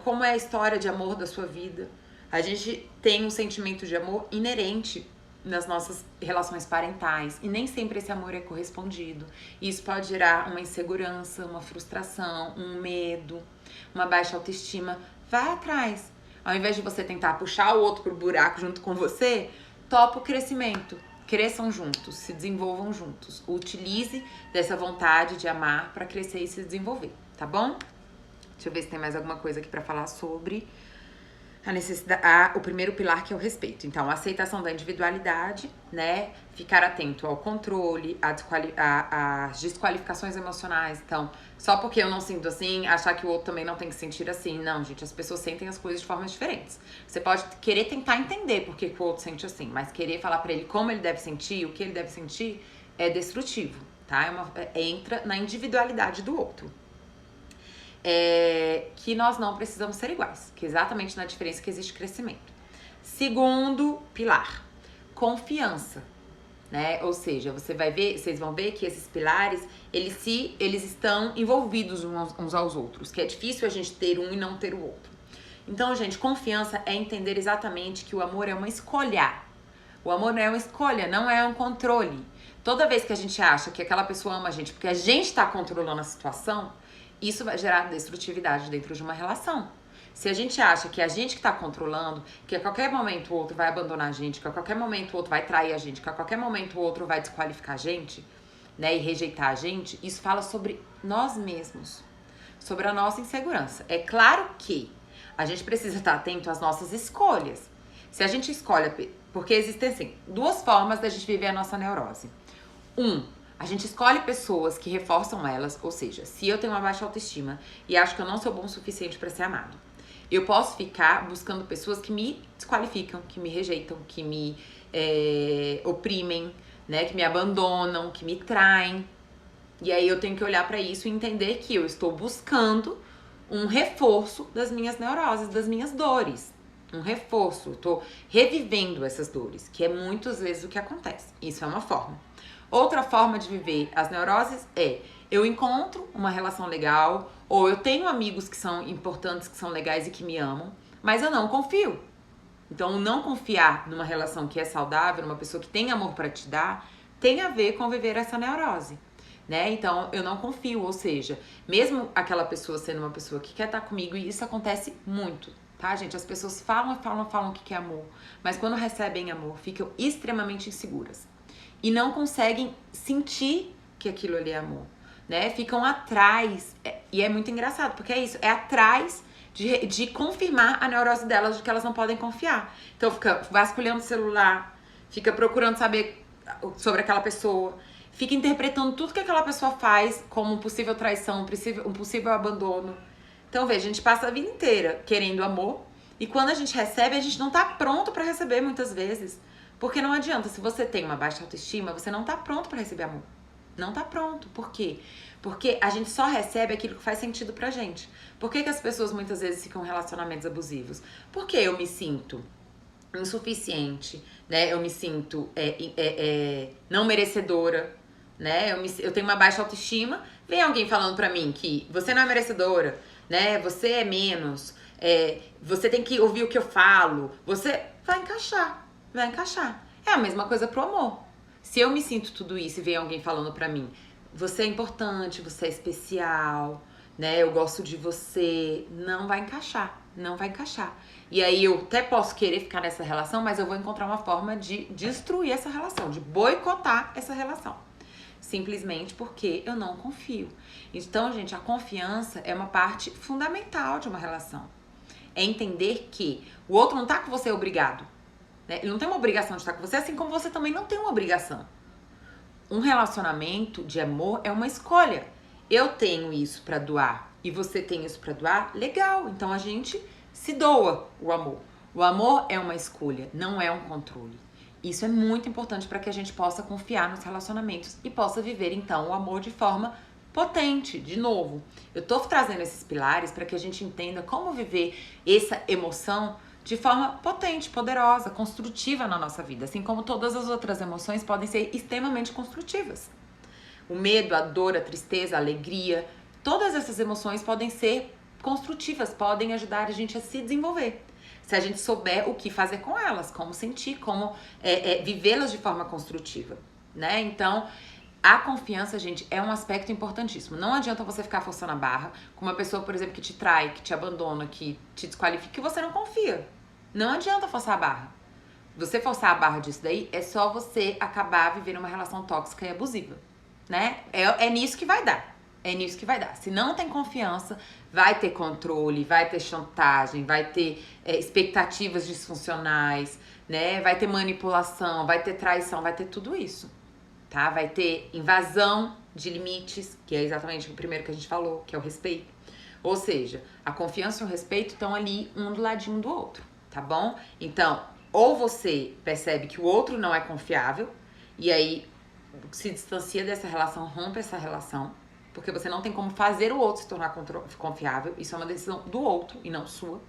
[SPEAKER 1] Como é a história de amor da sua vida? A gente tem um sentimento de amor inerente nas nossas relações parentais e nem sempre esse amor é correspondido. E isso pode gerar uma insegurança, uma frustração, um medo, uma baixa autoestima. Vai atrás. Ao invés de você tentar puxar o outro pro buraco junto com você, topa o crescimento. Cresçam juntos, se desenvolvam juntos. Utilize dessa vontade de amar para crescer e se desenvolver, tá bom? Deixa eu ver se tem mais alguma coisa aqui para falar sobre a necessidade, o primeiro pilar, que é o respeito. Então, a aceitação da individualidade, né? Ficar atento ao controle, às desqualificações emocionais. Então, só porque eu não sinto assim, achar que o outro também não tem que sentir assim. Não, gente, as pessoas sentem as coisas de formas diferentes. Você pode querer tentar entender por que o outro sente assim, mas querer falar pra ele como ele deve sentir, o que ele deve sentir, é destrutivo, tá? Entra na individualidade do outro. Que nós não precisamos ser iguais, que é exatamente na diferença que existe crescimento. Segundo pilar, confiança, né? Ou seja, vocês vão ver que esses pilares, eles estão envolvidos uns aos outros, que é difícil a gente ter um e não ter o outro. Então, gente, confiança é entender exatamente que o amor é uma escolha. O amor não é uma escolha, não é um controle. Toda vez que a gente acha que aquela pessoa ama a gente porque a gente tá controlando a situação, isso vai gerar destrutividade dentro de uma relação. Se a gente acha que é a gente que tá controlando, que a qualquer momento o outro vai abandonar a gente, que a qualquer momento o outro vai trair a gente, que a qualquer momento o outro vai desqualificar a gente, né, e rejeitar a gente, isso fala sobre nós mesmos, sobre a nossa insegurança. É claro que a gente precisa estar atento às nossas escolhas. Se a gente escolhe, porque existem, assim, duas formas da gente viver a nossa neurose. A gente escolhe pessoas que reforçam elas, ou seja, se eu tenho uma baixa autoestima e acho que eu não sou bom o suficiente para ser amado, eu posso ficar buscando pessoas que me desqualificam, que me rejeitam, que me oprimem, né, que me abandonam, que me traem. E aí eu tenho que olhar para isso e entender que eu estou buscando um reforço das minhas neuroses, das minhas dores. Um reforço, eu tô revivendo essas dores, que é muitas vezes o que acontece. Isso é uma forma. Outra forma de viver as neuroses é: eu encontro uma relação legal, ou eu tenho amigos que são importantes, que são legais e que me amam, mas eu não confio. Então, não confiar numa relação que é saudável, numa pessoa que tem amor pra te dar, tem a ver com viver essa neurose, né? Então, eu não confio, ou seja, mesmo aquela pessoa sendo uma pessoa que quer estar comigo, e isso acontece muito, tá, gente? As pessoas falam o que é amor, mas quando recebem amor, ficam extremamente inseguras. E não conseguem sentir que aquilo ali é amor, né? Ficam atrás, e é muito engraçado, porque é isso, é atrás de confirmar a neurose delas de que elas não podem confiar. Então fica vasculhando o celular, fica procurando saber sobre aquela pessoa, fica interpretando tudo que aquela pessoa faz como possível traição, um possível abandono. Então veja, a gente passa a vida inteira querendo amor, e quando a gente recebe, a gente não tá pronto pra receber muitas vezes. Porque não adianta, se você tem uma baixa autoestima, você não tá pronto pra receber amor. Não tá pronto. Por quê? Porque a gente só recebe aquilo que faz sentido pra gente. Por que as pessoas muitas vezes ficam em relacionamentos abusivos? Porque eu me sinto insuficiente, né? Eu me sinto não merecedora, né? Eu tenho uma baixa autoestima, vem alguém falando pra mim que você não é merecedora, né? Você é menos, você tem que ouvir o que eu falo, você vai encaixar. Vai encaixar. É a mesma coisa pro amor. Se eu me sinto tudo isso e vem alguém falando pra mim, você é importante, você é especial, né? Eu gosto de você, não vai encaixar. Não vai encaixar. E aí eu até posso querer ficar nessa relação, mas eu vou encontrar uma forma de destruir essa relação, de boicotar essa relação. simplesmente porque eu não confio. Então, gente, a confiança é uma parte fundamental de uma relação. É entender que o outro não tá com você obrigado, né? Ele não tem uma obrigação de estar com você, assim como você também não tem uma obrigação. Um relacionamento de amor é uma escolha. Eu tenho isso pra doar e você tem isso pra doar, legal. Então a gente se doa o amor. O amor é uma escolha, não é um controle. Isso é muito importante para que a gente possa confiar nos relacionamentos e possa viver então o amor de forma potente. De novo, eu tô trazendo esses pilares para que a gente entenda como viver essa emoção de forma potente, poderosa, construtiva na nossa vida, assim como todas as outras emoções podem ser extremamente construtivas. O medo, a dor, a tristeza, a alegria, todas essas emoções podem ser construtivas, podem ajudar a gente a se desenvolver. Se a gente souber o que fazer com elas, como sentir, como vivê-las de forma construtiva, né? Então, a confiança, gente, é um aspecto importantíssimo. Não adianta você ficar forçando a barra com uma pessoa, por exemplo, que te trai, que te abandona, que te desqualifica, que você não confia. Não adianta forçar a barra. Você forçar a barra disso daí, é só você acabar vivendo uma relação tóxica e abusiva, né? É nisso que vai dar. É nisso que vai dar. Se não tem confiança, vai ter controle, vai ter chantagem, vai ter expectativas disfuncionais, né? Vai ter manipulação, vai ter traição, vai ter tudo isso, tá? Vai ter invasão de limites, que é exatamente o primeiro que a gente falou, que é o respeito. Ou seja, a confiança e o respeito estão ali um do ladinho do outro, tá bom? Então, ou você percebe que o outro não é confiável, e aí se distancia dessa relação, rompe essa relação, porque você não tem como fazer o outro se tornar confiável. Isso é uma decisão do outro e não sua,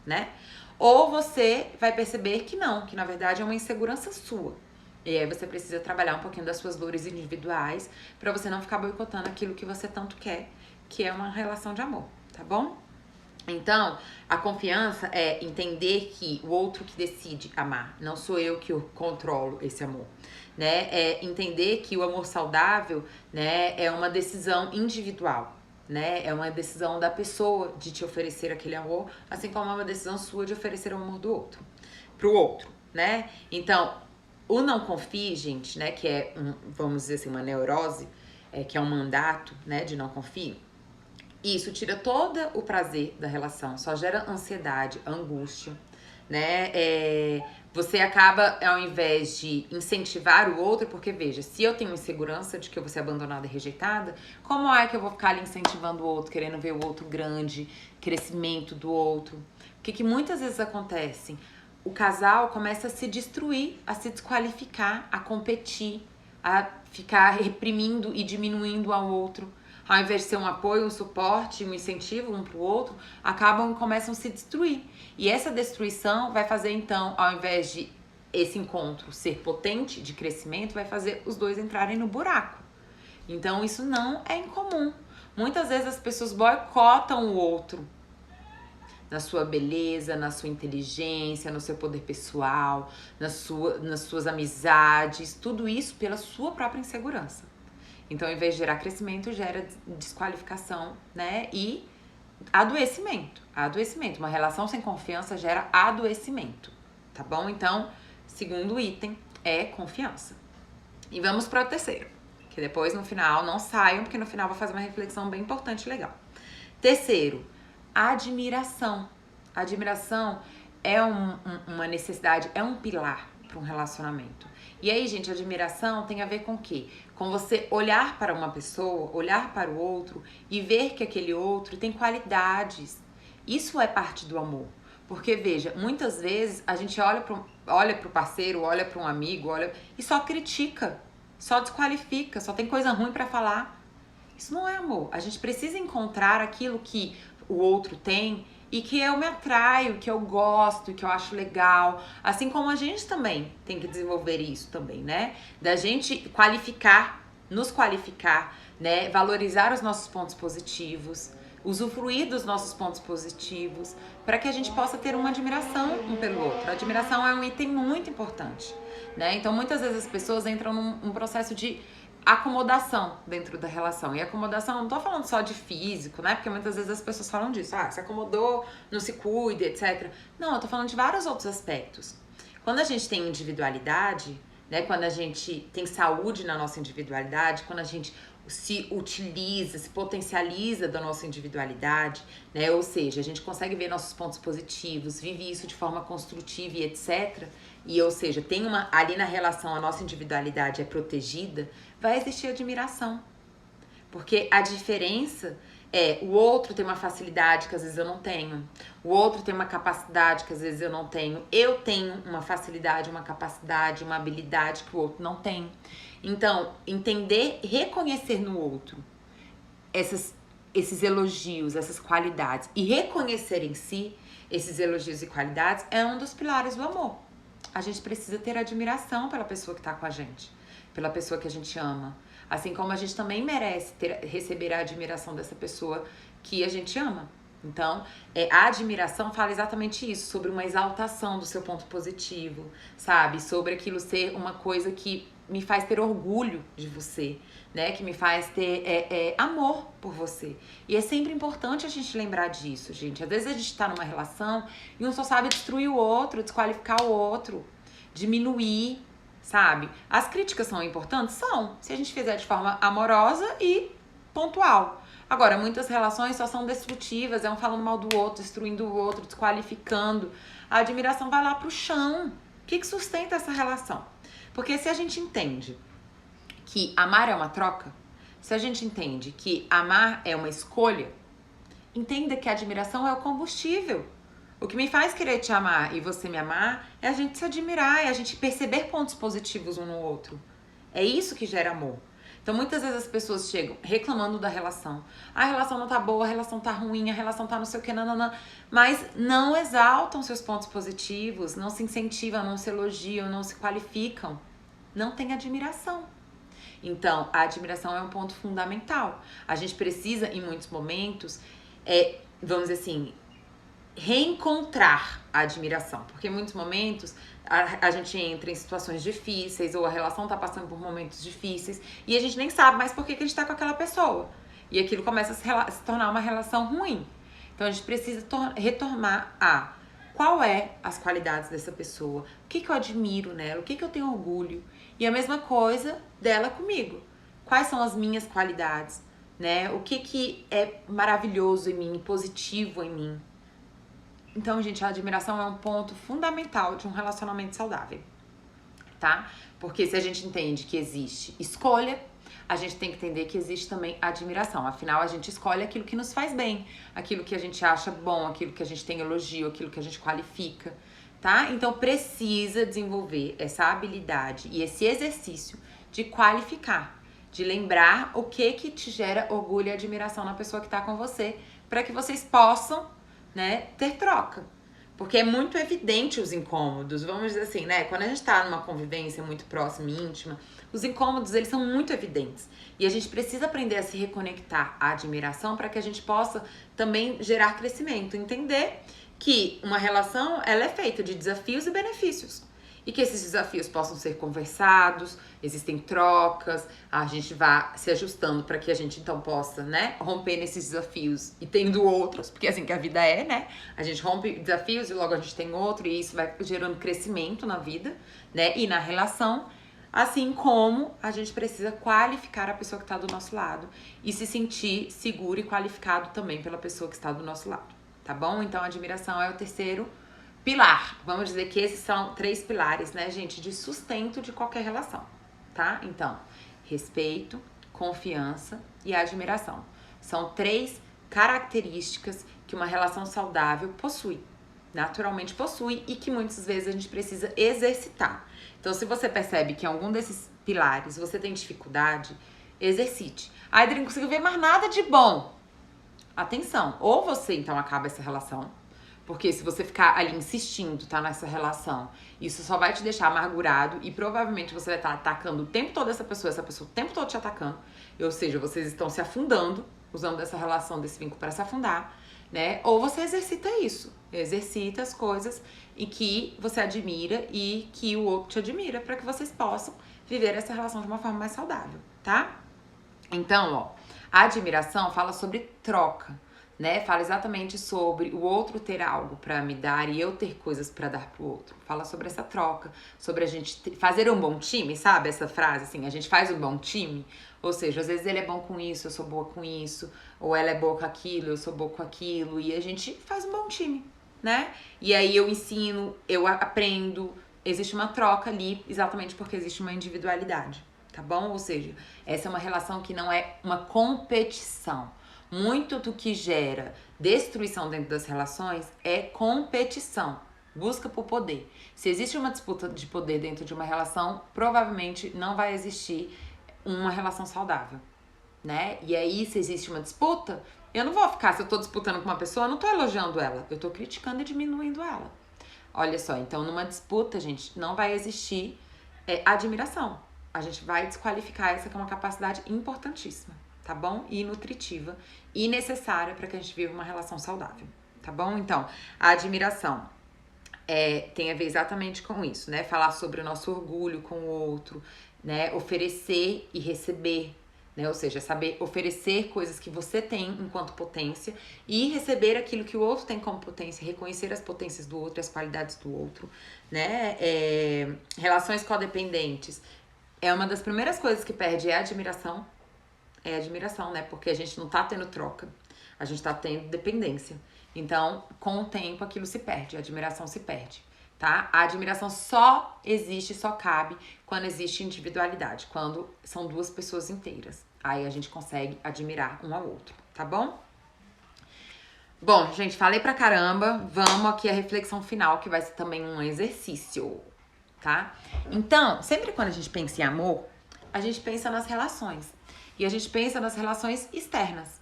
[SPEAKER 1] né? Ou você vai perceber que não, que na verdade é uma insegurança sua. E aí você precisa trabalhar um pouquinho das suas dores individuais pra você não ficar boicotando aquilo que você tanto quer, que é uma relação de amor, tá bom? Então, a confiança é entender que o outro que decide amar, não sou eu que controlo esse amor, né? É entender que o amor saudável, né, é uma decisão individual, né? É uma decisão da pessoa de te oferecer aquele amor, assim como é uma decisão sua de oferecer o amor do outro, pro outro, né? Então, o não confie, gente, né, que é, vamos dizer assim, uma neurose, que é um mandato, né, de não confie. Isso tira todo o prazer da relação, só gera ansiedade, angústia, né? Você acaba, ao invés de incentivar o outro, porque veja, se eu tenho insegurança de que eu vou ser abandonada e rejeitada, como é que eu vou ficar ali incentivando o outro, querendo ver o outro grande, crescimento do outro? O que muitas vezes acontece? O casal começa a se destruir, a se desqualificar, a competir, a ficar reprimindo e diminuindo ao outro. Ao invés de ser um apoio, um suporte, um incentivo um pro outro, começam a se destruir. E essa destruição vai fazer, então, ao invés de esse encontro ser potente de crescimento, vai fazer os dois entrarem no buraco. Então, isso não é incomum. Muitas vezes as pessoas boicotam o outro na sua beleza, na sua inteligência, no seu poder pessoal, nas suas amizades, tudo isso pela sua própria insegurança. Então, ao invés de gerar crescimento, gera desqualificação, né? E adoecimento. Adoecimento. Uma relação sem confiança gera adoecimento, tá bom? Então, segundo item é confiança. E vamos para o terceiro, que depois no final não saiam, porque no final vou fazer uma reflexão bem importante e legal. Terceiro, admiração. Admiração é uma necessidade, é um pilar para um relacionamento. E aí, gente, admiração tem a ver com o quê? Com você olhar para uma pessoa, olhar para o outro e ver que aquele outro tem qualidades. Isso é parte do amor. Porque, veja, muitas vezes a gente olha pro parceiro, olha para um amigo, e só critica, só desqualifica, só tem coisa ruim para falar. Isso não é amor. A gente precisa encontrar aquilo que o outro tem e que eu me atraio, que eu gosto, que eu acho legal. Assim como a gente também tem que desenvolver isso também, né? Da gente nos qualificar, né? Valorizar os nossos pontos positivos, usufruir dos nossos pontos positivos, para que a gente possa ter uma admiração um pelo outro. A admiração é um item muito importante, né? Então, muitas vezes as pessoas entram num processo de acomodação dentro da relação. E acomodação, não tô falando só de físico, né? Porque muitas vezes as pessoas falam disso. Se acomodou, não se cuida, etc. Não, eu tô falando de vários outros aspectos. Quando a gente tem individualidade, né? Quando a gente tem saúde na nossa individualidade, quando a gente se utiliza, se potencializa da nossa individualidade, né? Ou seja, a gente consegue ver nossos pontos positivos, vive isso de forma construtiva e etc. E, ou seja, tem uma ali na relação, a nossa individualidade é protegida, vai existir admiração. Porque a diferença é, o outro tem uma facilidade que às vezes eu não tenho. O outro tem uma capacidade que às vezes eu não tenho. Eu tenho uma facilidade, uma capacidade, uma habilidade que o outro não tem. Então, entender, reconhecer no outro esses elogios, essas qualidades e reconhecer em si esses elogios e qualidades é um dos pilares do amor. A gente precisa ter admiração pela pessoa que tá com a gente, pela pessoa que a gente ama. Assim como a gente também merece receber a admiração dessa pessoa que a gente ama. Então, a admiração fala exatamente isso, sobre uma exaltação do seu ponto positivo, sabe? Sobre aquilo ser uma coisa que me faz ter orgulho de você, né? Que me faz ter amor por você. E é sempre importante a gente lembrar disso, gente. Às vezes a gente tá numa relação e um só sabe destruir o outro, desqualificar o outro, diminuir, sabe? As críticas são importantes? São, se a gente fizer de forma amorosa e pontual. Agora, muitas relações só são destrutivas, é um falando mal do outro, destruindo o outro, desqualificando. A admiração vai lá pro chão. O que sustenta essa relação? Porque se a gente entende que amar é uma troca, se a gente entende que amar é uma escolha, entenda que a admiração é o combustível. O que me faz querer te amar e você me amar é a gente se admirar, é a gente perceber pontos positivos um no outro. É isso que gera amor. Então, muitas vezes as pessoas chegam reclamando da relação. A relação não tá boa, a relação tá ruim, a relação tá não sei o que, nananã. Mas não exaltam seus pontos positivos, não se incentivam, não se elogiam, não se qualificam. Não tem admiração. Então, a admiração é um ponto fundamental. A gente precisa, em muitos momentos, vamos dizer assim, reencontrar a admiração. Porque em muitos momentos a gente entra em situações difíceis ou a relação tá passando por momentos difíceis e a gente nem sabe mais por que a gente tá com aquela pessoa. E aquilo começa a se tornar uma relação ruim. Então a gente precisa retornar a qual é as qualidades dessa pessoa, o que eu admiro nela, o que eu tenho orgulho. E a mesma coisa dela comigo. Quais são as minhas qualidades, né? O que é maravilhoso em mim, positivo em mim. Então, gente, a admiração é um ponto fundamental de um relacionamento saudável, tá? Porque se a gente entende que existe escolha, a gente tem que entender que existe também admiração. Afinal, a gente escolhe aquilo que nos faz bem, aquilo que a gente acha bom, aquilo que a gente tem elogio, aquilo que a gente qualifica, tá? Então, precisa desenvolver essa habilidade e esse exercício de qualificar, de lembrar o que te gera orgulho e admiração na pessoa que tá com você, para que vocês possam, né, ter troca. Porque é muito evidente os incômodos, vamos dizer assim, né? Quando a gente tá numa convivência muito próxima e íntima, os incômodos, eles são muito evidentes. E a gente precisa aprender a se reconectar à admiração para que a gente possa também gerar crescimento. Entender que uma relação, ela é feita de desafios e benefícios. E que esses desafios possam ser conversados, existem trocas, a gente vai se ajustando para que a gente então possa, né, romper nesses desafios e tendo outros, porque assim que a vida é, né? A gente rompe desafios e logo a gente tem outro e isso vai gerando crescimento na vida, né, e na relação. Assim como a gente precisa qualificar a pessoa que está do nosso lado e se sentir seguro e qualificado também pela pessoa que está do nosso lado, tá bom? Então a admiração é o terceiro pilar. Vamos dizer que esses são 3 pilares, né, gente, de sustento de qualquer relação, tá? Então, respeito, confiança e admiração. São 3 características que uma relação saudável possui, naturalmente possui e que muitas vezes a gente precisa exercitar. Então, se você percebe que em algum desses pilares você tem dificuldade, exercite. Adri, não consigo ver mais nada de bom. Atenção, ou você então acaba essa relação, porque se você ficar ali insistindo, tá, nessa relação, isso só vai te deixar amargurado e provavelmente você vai estar atacando o tempo todo essa pessoa o tempo todo te atacando. Ou seja, vocês estão se afundando, usando essa relação, desse vínculo para se afundar, né? Ou você exercita isso, exercita as coisas em que você admira e que o outro te admira para que vocês possam viver essa relação de uma forma mais saudável, tá? Então, ó, a admiração fala sobre troca. né? Fala exatamente sobre o outro ter algo para me dar e eu ter coisas para dar pro outro. Fala sobre essa troca, sobre a gente fazer um bom time, sabe? Essa frase assim, a gente faz um bom time. Ou seja, às vezes ele é bom com isso, eu sou boa com isso, ou ela é boa com aquilo, eu sou boa com aquilo, e a gente faz um bom time, né? E aí eu ensino, eu aprendo, existe uma troca ali, exatamente porque existe uma individualidade, tá bom? Ou seja, essa é uma relação que não é uma competição. Muito do que gera destruição dentro das relações é competição, busca por poder. Se existe uma disputa de poder dentro de uma relação, provavelmente não vai existir uma relação saudável, né? E aí, se existe uma disputa, eu não vou ficar, se eu tô disputando com uma pessoa, eu não tô elogiando ela, eu tô criticando e diminuindo ela. Olha só, então numa disputa, gente, não vai existir admiração. A gente vai desqualificar essa que é uma capacidade importantíssima, tá bom? E nutritiva e necessária para que a gente viva uma relação saudável, tá bom? Então, a admiração tem a ver exatamente com isso, né? Falar sobre o nosso orgulho com o outro, né? Oferecer e receber, né? Ou seja, saber oferecer coisas que você tem enquanto potência e receber aquilo que o outro tem como potência, reconhecer as potências do outro, as qualidades do outro, né? Relações codependentes. Uma das primeiras coisas que perde é a admiração. É admiração, né? Porque a gente não tá tendo troca, a gente tá tendo dependência. Então, com o tempo, aquilo se perde, a admiração se perde, tá? A admiração só existe, só cabe quando existe individualidade, quando são duas pessoas inteiras. Aí a gente consegue admirar um ao outro, tá bom? Bom, gente, falei pra caramba. Vamos aqui à reflexão final, que vai ser também um exercício, tá? Então, sempre quando a gente pensa em amor, a gente pensa nas relações. E a gente pensa nas relações externas.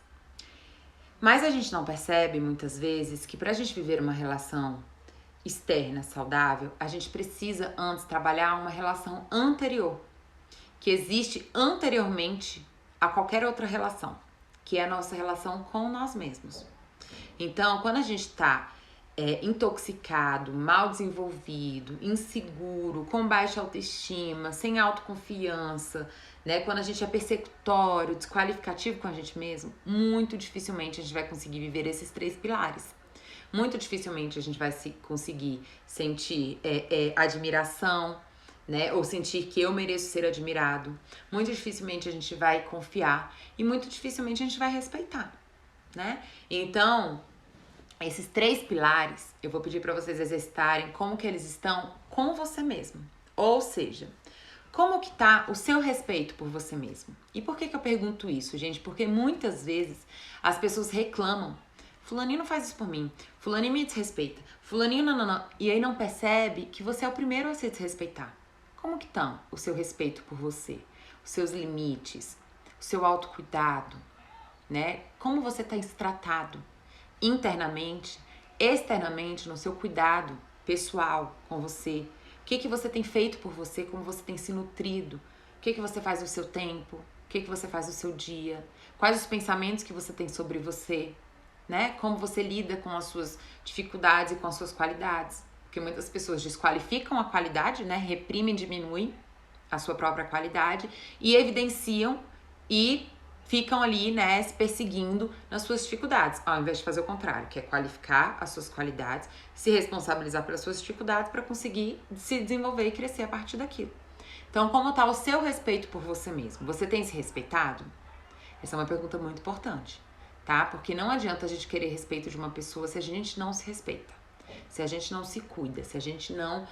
[SPEAKER 1] Mas a gente não percebe, muitas vezes, que pra gente viver uma relação externa saudável, a gente precisa antes trabalhar uma relação anterior, que existe anteriormente a qualquer outra relação, que é a nossa relação com nós mesmos. Então, quando a gente tá intoxicado, mal desenvolvido, inseguro, com baixa autoestima, sem autoconfiança, né? Quando a gente é persecutório, desqualificativo com a gente mesmo, muito dificilmente a gente vai conseguir viver esses 3 pilares. Muito dificilmente a gente vai conseguir sentir admiração, né? Ou sentir que eu mereço ser admirado. Muito dificilmente a gente vai confiar e muito dificilmente a gente vai respeitar, né? Então, esses 3 pilares, eu vou pedir para vocês exercitarem como que eles estão com você mesmo. Ou seja, como que tá o seu respeito por você mesmo? E por que eu pergunto isso, gente? Porque muitas vezes as pessoas reclamam. Fulaninho não faz isso por mim. Fulaninho me desrespeita. Fulaninho não. E aí não percebe que você é o primeiro a se desrespeitar. Como que tá o seu respeito por você? Os seus limites, o seu autocuidado, né? Como você tá tratado? Internamente, externamente, no seu cuidado pessoal com você. O que você tem feito por você, como você tem se nutrido, o que você faz no seu tempo, o que você faz no seu dia, quais os pensamentos que você tem sobre você, né? Como você lida com as suas dificuldades e com as suas qualidades. Porque muitas pessoas desqualificam a qualidade, né? Reprimem, diminuem a sua própria qualidade e evidenciam e ficam ali, né, se perseguindo nas suas dificuldades, ao invés de fazer o contrário, que é qualificar as suas qualidades, se responsabilizar pelas suas dificuldades para conseguir se desenvolver e crescer a partir daquilo. Então, como está o seu respeito por você mesmo? Você tem se respeitado? Essa é uma pergunta muito importante, tá? Porque não adianta a gente querer respeito de uma pessoa se a gente não se respeita, se a gente não se cuida, se a gente não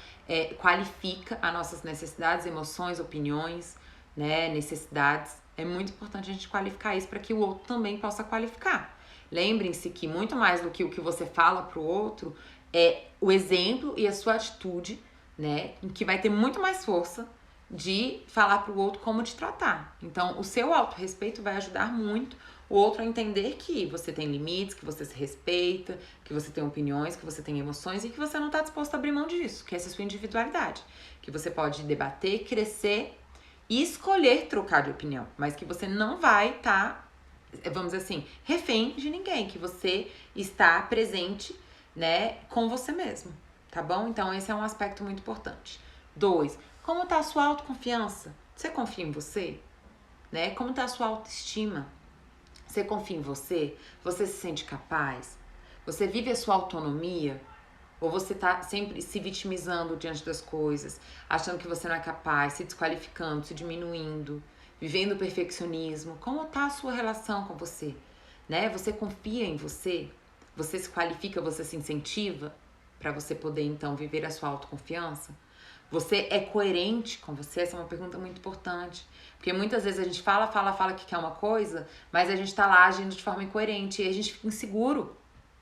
[SPEAKER 1] qualifica as nossas necessidades, emoções, opiniões, né, necessidades. É muito importante a gente qualificar isso para que o outro também possa qualificar. Lembrem-se que muito mais do que o que você fala pro outro é o exemplo e a sua atitude, né, que vai ter muito mais força de falar pro outro como te tratar. Então, o seu autorrespeito vai ajudar muito o outro a entender que você tem limites, que você se respeita, que você tem opiniões, que você tem emoções e que você não está disposto a abrir mão disso, que essa é a sua individualidade, que você pode debater, crescer e escolher trocar de opinião, mas que você não vai estar, vamos dizer assim, refém de ninguém, que você está presente, né, com você mesmo, tá bom? Então esse é um aspecto muito importante. 2, como tá a sua autoconfiança? Você confia em você? Né? Como tá a sua autoestima? Você confia em você? Você se sente capaz? Você vive a sua autonomia? Ou você tá sempre se vitimizando diante das coisas, achando que você não é capaz, se desqualificando, se diminuindo, vivendo o perfeccionismo? Como tá a sua relação com você? Né? Você confia em você? Você se qualifica, você se incentiva para você poder então viver a sua autoconfiança? Você é coerente com você? Essa é uma pergunta muito importante. Porque muitas vezes a gente fala que quer uma coisa, mas a gente tá lá agindo de forma incoerente e a gente fica inseguro.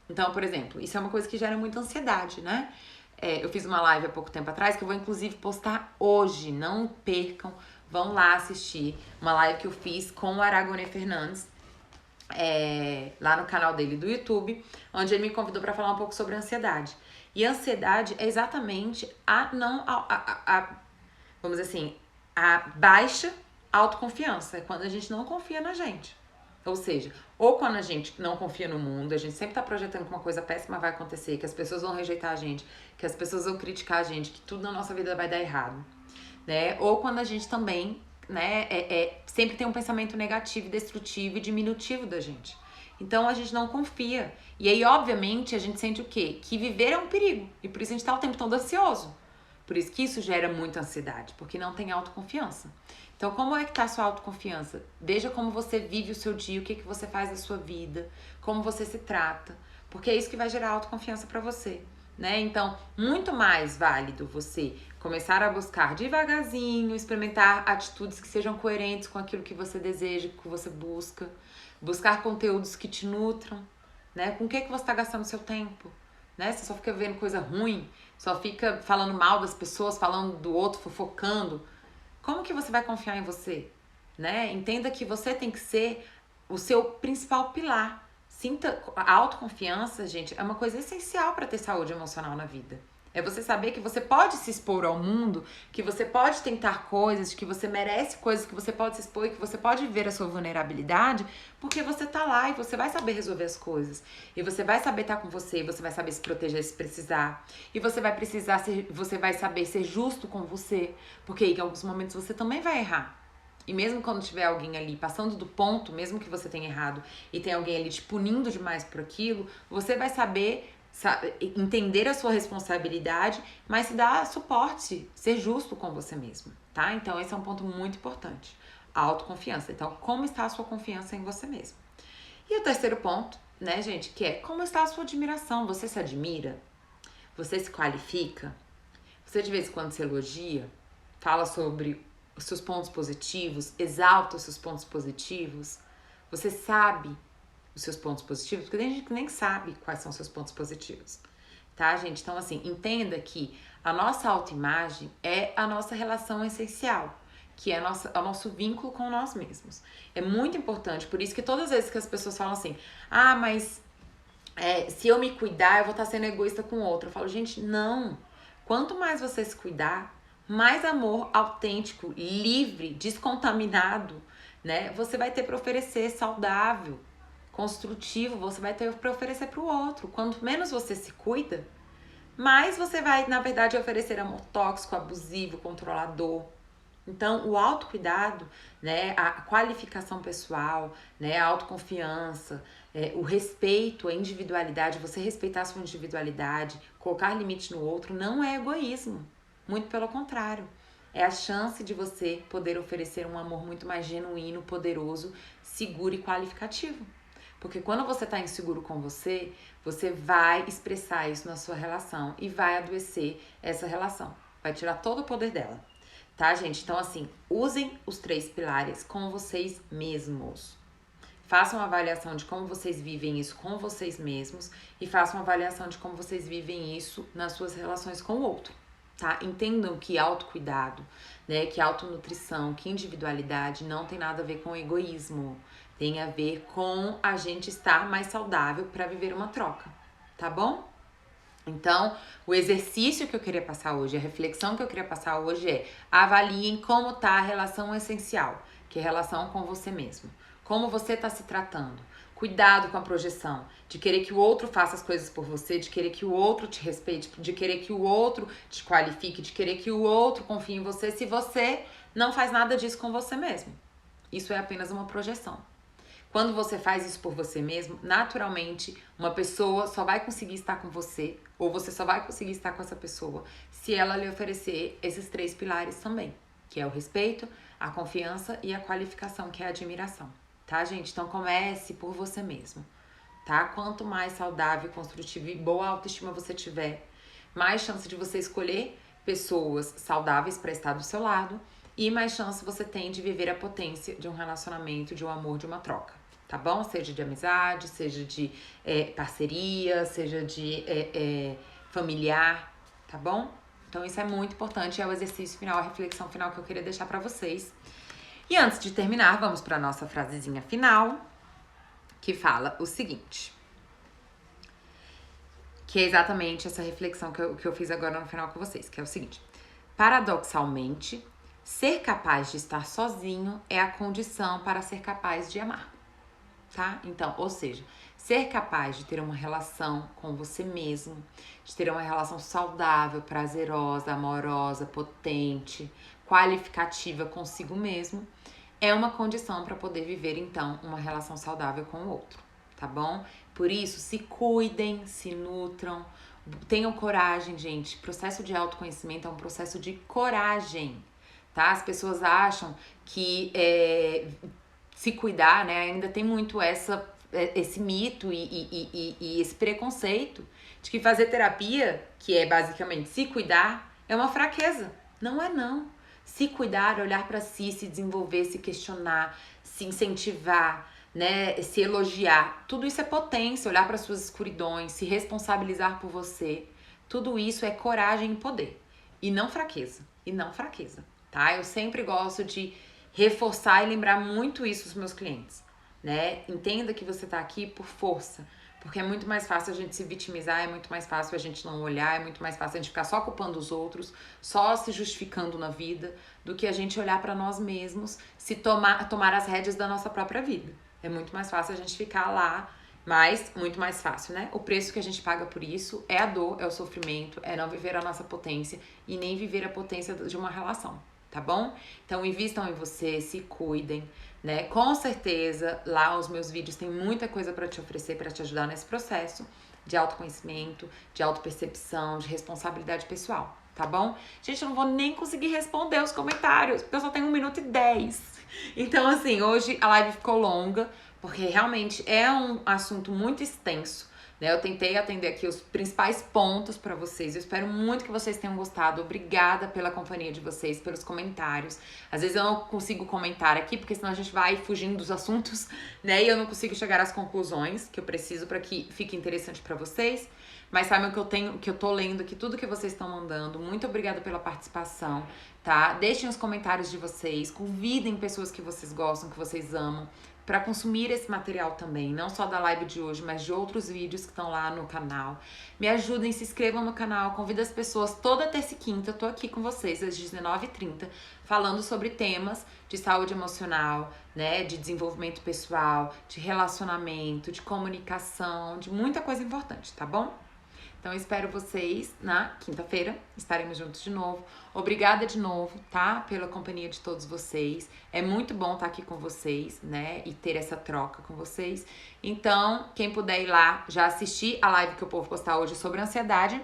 [SPEAKER 1] Então, por exemplo, isso é uma coisa que gera muita ansiedade, né? Eu fiz uma live há pouco tempo atrás, que eu vou inclusive postar hoje, não percam, vão lá assistir uma live que eu fiz com o Aragone Fernandes, lá no canal dele do YouTube, onde ele me convidou para falar um pouco sobre ansiedade. E a ansiedade é exatamente vamos dizer assim, a baixa autoconfiança, é quando a gente não confia na gente. Ou seja, ou quando a gente não confia no mundo, a gente sempre tá projetando que uma coisa péssima vai acontecer, que as pessoas vão rejeitar a gente, que as pessoas vão criticar a gente, que tudo na nossa vida vai dar errado, né? Ou quando a gente também, né, sempre tem um pensamento negativo, destrutivo e diminutivo da gente. Então a gente não confia. E aí, obviamente, a gente sente o quê? Que viver é um perigo. E por isso a gente tá o tempo todo ansioso. Por isso que isso gera muita ansiedade, porque não tem autoconfiança. Então, como é que tá a sua autoconfiança? Veja como você vive o seu dia, o que você faz da sua vida, como você se trata, porque é isso que vai gerar autoconfiança para você, né? Então, muito mais válido você começar a buscar devagarzinho, experimentar atitudes que sejam coerentes com aquilo que você deseja, que você buscar conteúdos que te nutram, né? Com o que você tá gastando seu tempo, né? Você só fica vendo coisa ruim, só fica falando mal das pessoas, falando do outro, fofocando. Como que você vai confiar em você, né? Entenda que você tem que ser o seu principal pilar. Sinta a autoconfiança, gente, é uma coisa essencial para ter saúde emocional na vida. É você saber que você pode se expor ao mundo, que você pode tentar coisas, que você merece coisas, que você pode se expor e que você pode ver a sua vulnerabilidade, porque você tá lá e você vai saber resolver as coisas. E você vai saber estar com você, você vai saber se proteger se precisar. E você vai saber ser justo com você, porque em alguns momentos você também vai errar. E mesmo quando tiver alguém ali passando do ponto, mesmo que você tenha errado, e tem alguém ali te punindo demais por aquilo, você vai saber entender a sua responsabilidade, mas se dar suporte, ser justo com você mesmo, tá? Então esse é um ponto muito importante, a autoconfiança. Então, como está a sua confiança em você mesmo? E o terceiro ponto, né, gente, que é como está a sua admiração? Você se admira? Você se qualifica? Você de vez em quando se elogia? Fala sobre os seus pontos positivos? Exalta os seus pontos positivos? Você sabe os seus pontos positivos? Porque tem gente que nem sabe quais são os seus pontos positivos, tá, gente? Então, assim, entenda que a nossa autoimagem é a nossa relação essencial, que é o nosso vínculo com nós mesmos. É muito importante, por isso que todas as vezes que as pessoas falam assim, mas se eu me cuidar, eu vou estar sendo egoísta com o outro. Eu falo, gente, não. Quanto mais você se cuidar, mais amor autêntico, livre, descontaminado, né, você vai ter para oferecer, saudável, construtivo, você vai ter para oferecer para o outro. Quanto menos você se cuida, mais você vai, na verdade, oferecer amor tóxico, abusivo, controlador. Então, o autocuidado, né, a qualificação pessoal, né, a autoconfiança, o respeito, a individualidade, você respeitar a sua individualidade, colocar limite no outro, não é egoísmo. Muito pelo contrário. É a chance de você poder oferecer um amor muito mais genuíno, poderoso, seguro e qualificativo. Porque quando você tá inseguro com você, você vai expressar isso na sua relação e vai adoecer essa relação. Vai tirar todo o poder dela. Tá, gente? Então, assim, usem os 3 pilares com vocês mesmos. Façam uma avaliação de como vocês vivem isso com vocês mesmos e façam uma avaliação de como vocês vivem isso nas suas relações com o outro, tá? Entendam que autocuidado, né, que autonutrição, que individualidade não tem nada a ver com egoísmo. Tem a ver com a gente estar mais saudável para viver uma troca, tá bom? Então, o exercício que eu queria passar hoje, a reflexão que eu queria passar hoje é: avaliem como tá a relação essencial, que é a relação com você mesmo. Como você tá se tratando. Cuidado com a projeção, de querer que o outro faça as coisas por você, de querer que o outro te respeite, de querer que o outro te qualifique, de querer que o outro confie em você, se você não faz nada disso com você mesmo. Isso é apenas uma projeção. Quando você faz isso por você mesmo, naturalmente uma pessoa só vai conseguir estar com você, ou você só vai conseguir estar com essa pessoa, se ela lhe oferecer esses 3 pilares também, que é o respeito, a confiança e a qualificação, que é a admiração, tá, gente? Então comece por você mesmo, tá? Quanto mais saudável, construtivo e boa autoestima você tiver, mais chance de você escolher pessoas saudáveis para estar do seu lado e mais chance você tem de viver a potência de um relacionamento, de um amor, de uma troca, tá bom? Seja de amizade, seja de parceria, seja de familiar, tá bom? Então isso é muito importante, é o exercício final, a reflexão final que eu queria deixar pra vocês. E antes de terminar, vamos pra nossa frasezinha final, que fala o seguinte, que é exatamente essa reflexão que eu fiz agora no final com vocês, que é o seguinte: paradoxalmente, ser capaz de estar sozinho é a condição para ser capaz de amar, tá? Então, ou seja, ser capaz de ter uma relação com você mesmo, de ter uma relação saudável, prazerosa, amorosa, potente, qualificativa consigo mesmo, é uma condição para poder viver, então, uma relação saudável com o outro, tá bom? Por isso, se cuidem, se nutram, tenham coragem, gente. Processo de autoconhecimento é um processo de coragem, tá? As pessoas acham que se cuidar, né, ainda tem muito esse mito e esse preconceito de que fazer terapia, que é basicamente se cuidar, é uma fraqueza. Não é, não. Se cuidar, olhar pra si, se desenvolver, se questionar, se incentivar, né, se elogiar, tudo isso é potência, olhar para suas escuridões, se responsabilizar por você, tudo isso é coragem e poder, e não fraqueza, tá? Eu sempre gosto de reforçar e lembrar muito isso aos meus clientes, né? Entenda que você tá aqui por força, porque é muito mais fácil a gente se vitimizar, é muito mais fácil a gente não olhar, é muito mais fácil a gente ficar só culpando os outros, só se justificando na vida, do que a gente olhar para nós mesmos, se tomar as rédeas da nossa própria vida. É muito mais fácil a gente ficar lá, mas muito mais fácil, né? O preço que a gente paga por isso é a dor, é o sofrimento, é não viver a nossa potência e nem viver a potência de uma relação, tá bom? Então invistam em você, se cuidem, né? Com certeza, lá os meus vídeos têm muita coisa para te oferecer, para te ajudar nesse processo de autoconhecimento, de autopercepção, de responsabilidade pessoal, tá bom? Gente, eu não vou nem conseguir responder os comentários, porque eu só tenho 1 minuto e 10. Então, assim, hoje a live ficou longa, porque realmente é um assunto muito extenso, né? Eu tentei atender aqui os principais pontos pra vocês. Eu espero muito que vocês tenham gostado. Obrigada pela companhia de vocês, pelos comentários. Às vezes eu não consigo comentar aqui, porque senão a gente vai fugindo dos assuntos, né? E eu não consigo chegar às conclusões que eu preciso pra que fique interessante pra vocês. Mas saibam que eu tô lendo aqui tudo que vocês estão mandando. Muito obrigada pela participação, tá? Deixem os comentários de vocês, convidem pessoas que vocês gostam, que vocês amam, para consumir esse material também, não só da live de hoje, mas de outros vídeos que estão lá no canal. Me ajudem, se inscrevam no canal, convido as pessoas toda terça e quinta, eu tô aqui com vocês às 19h30, falando sobre temas de saúde emocional, né, de desenvolvimento pessoal, de relacionamento, de comunicação, de muita coisa importante, tá bom? Então, eu espero vocês na quinta-feira. Estaremos juntos de novo. Obrigada de novo, tá? Pela companhia de todos vocês. É muito bom estar aqui com vocês, né? E ter essa troca com vocês. Então, quem puder ir lá já assistir a live que eu vou postar hoje sobre ansiedade,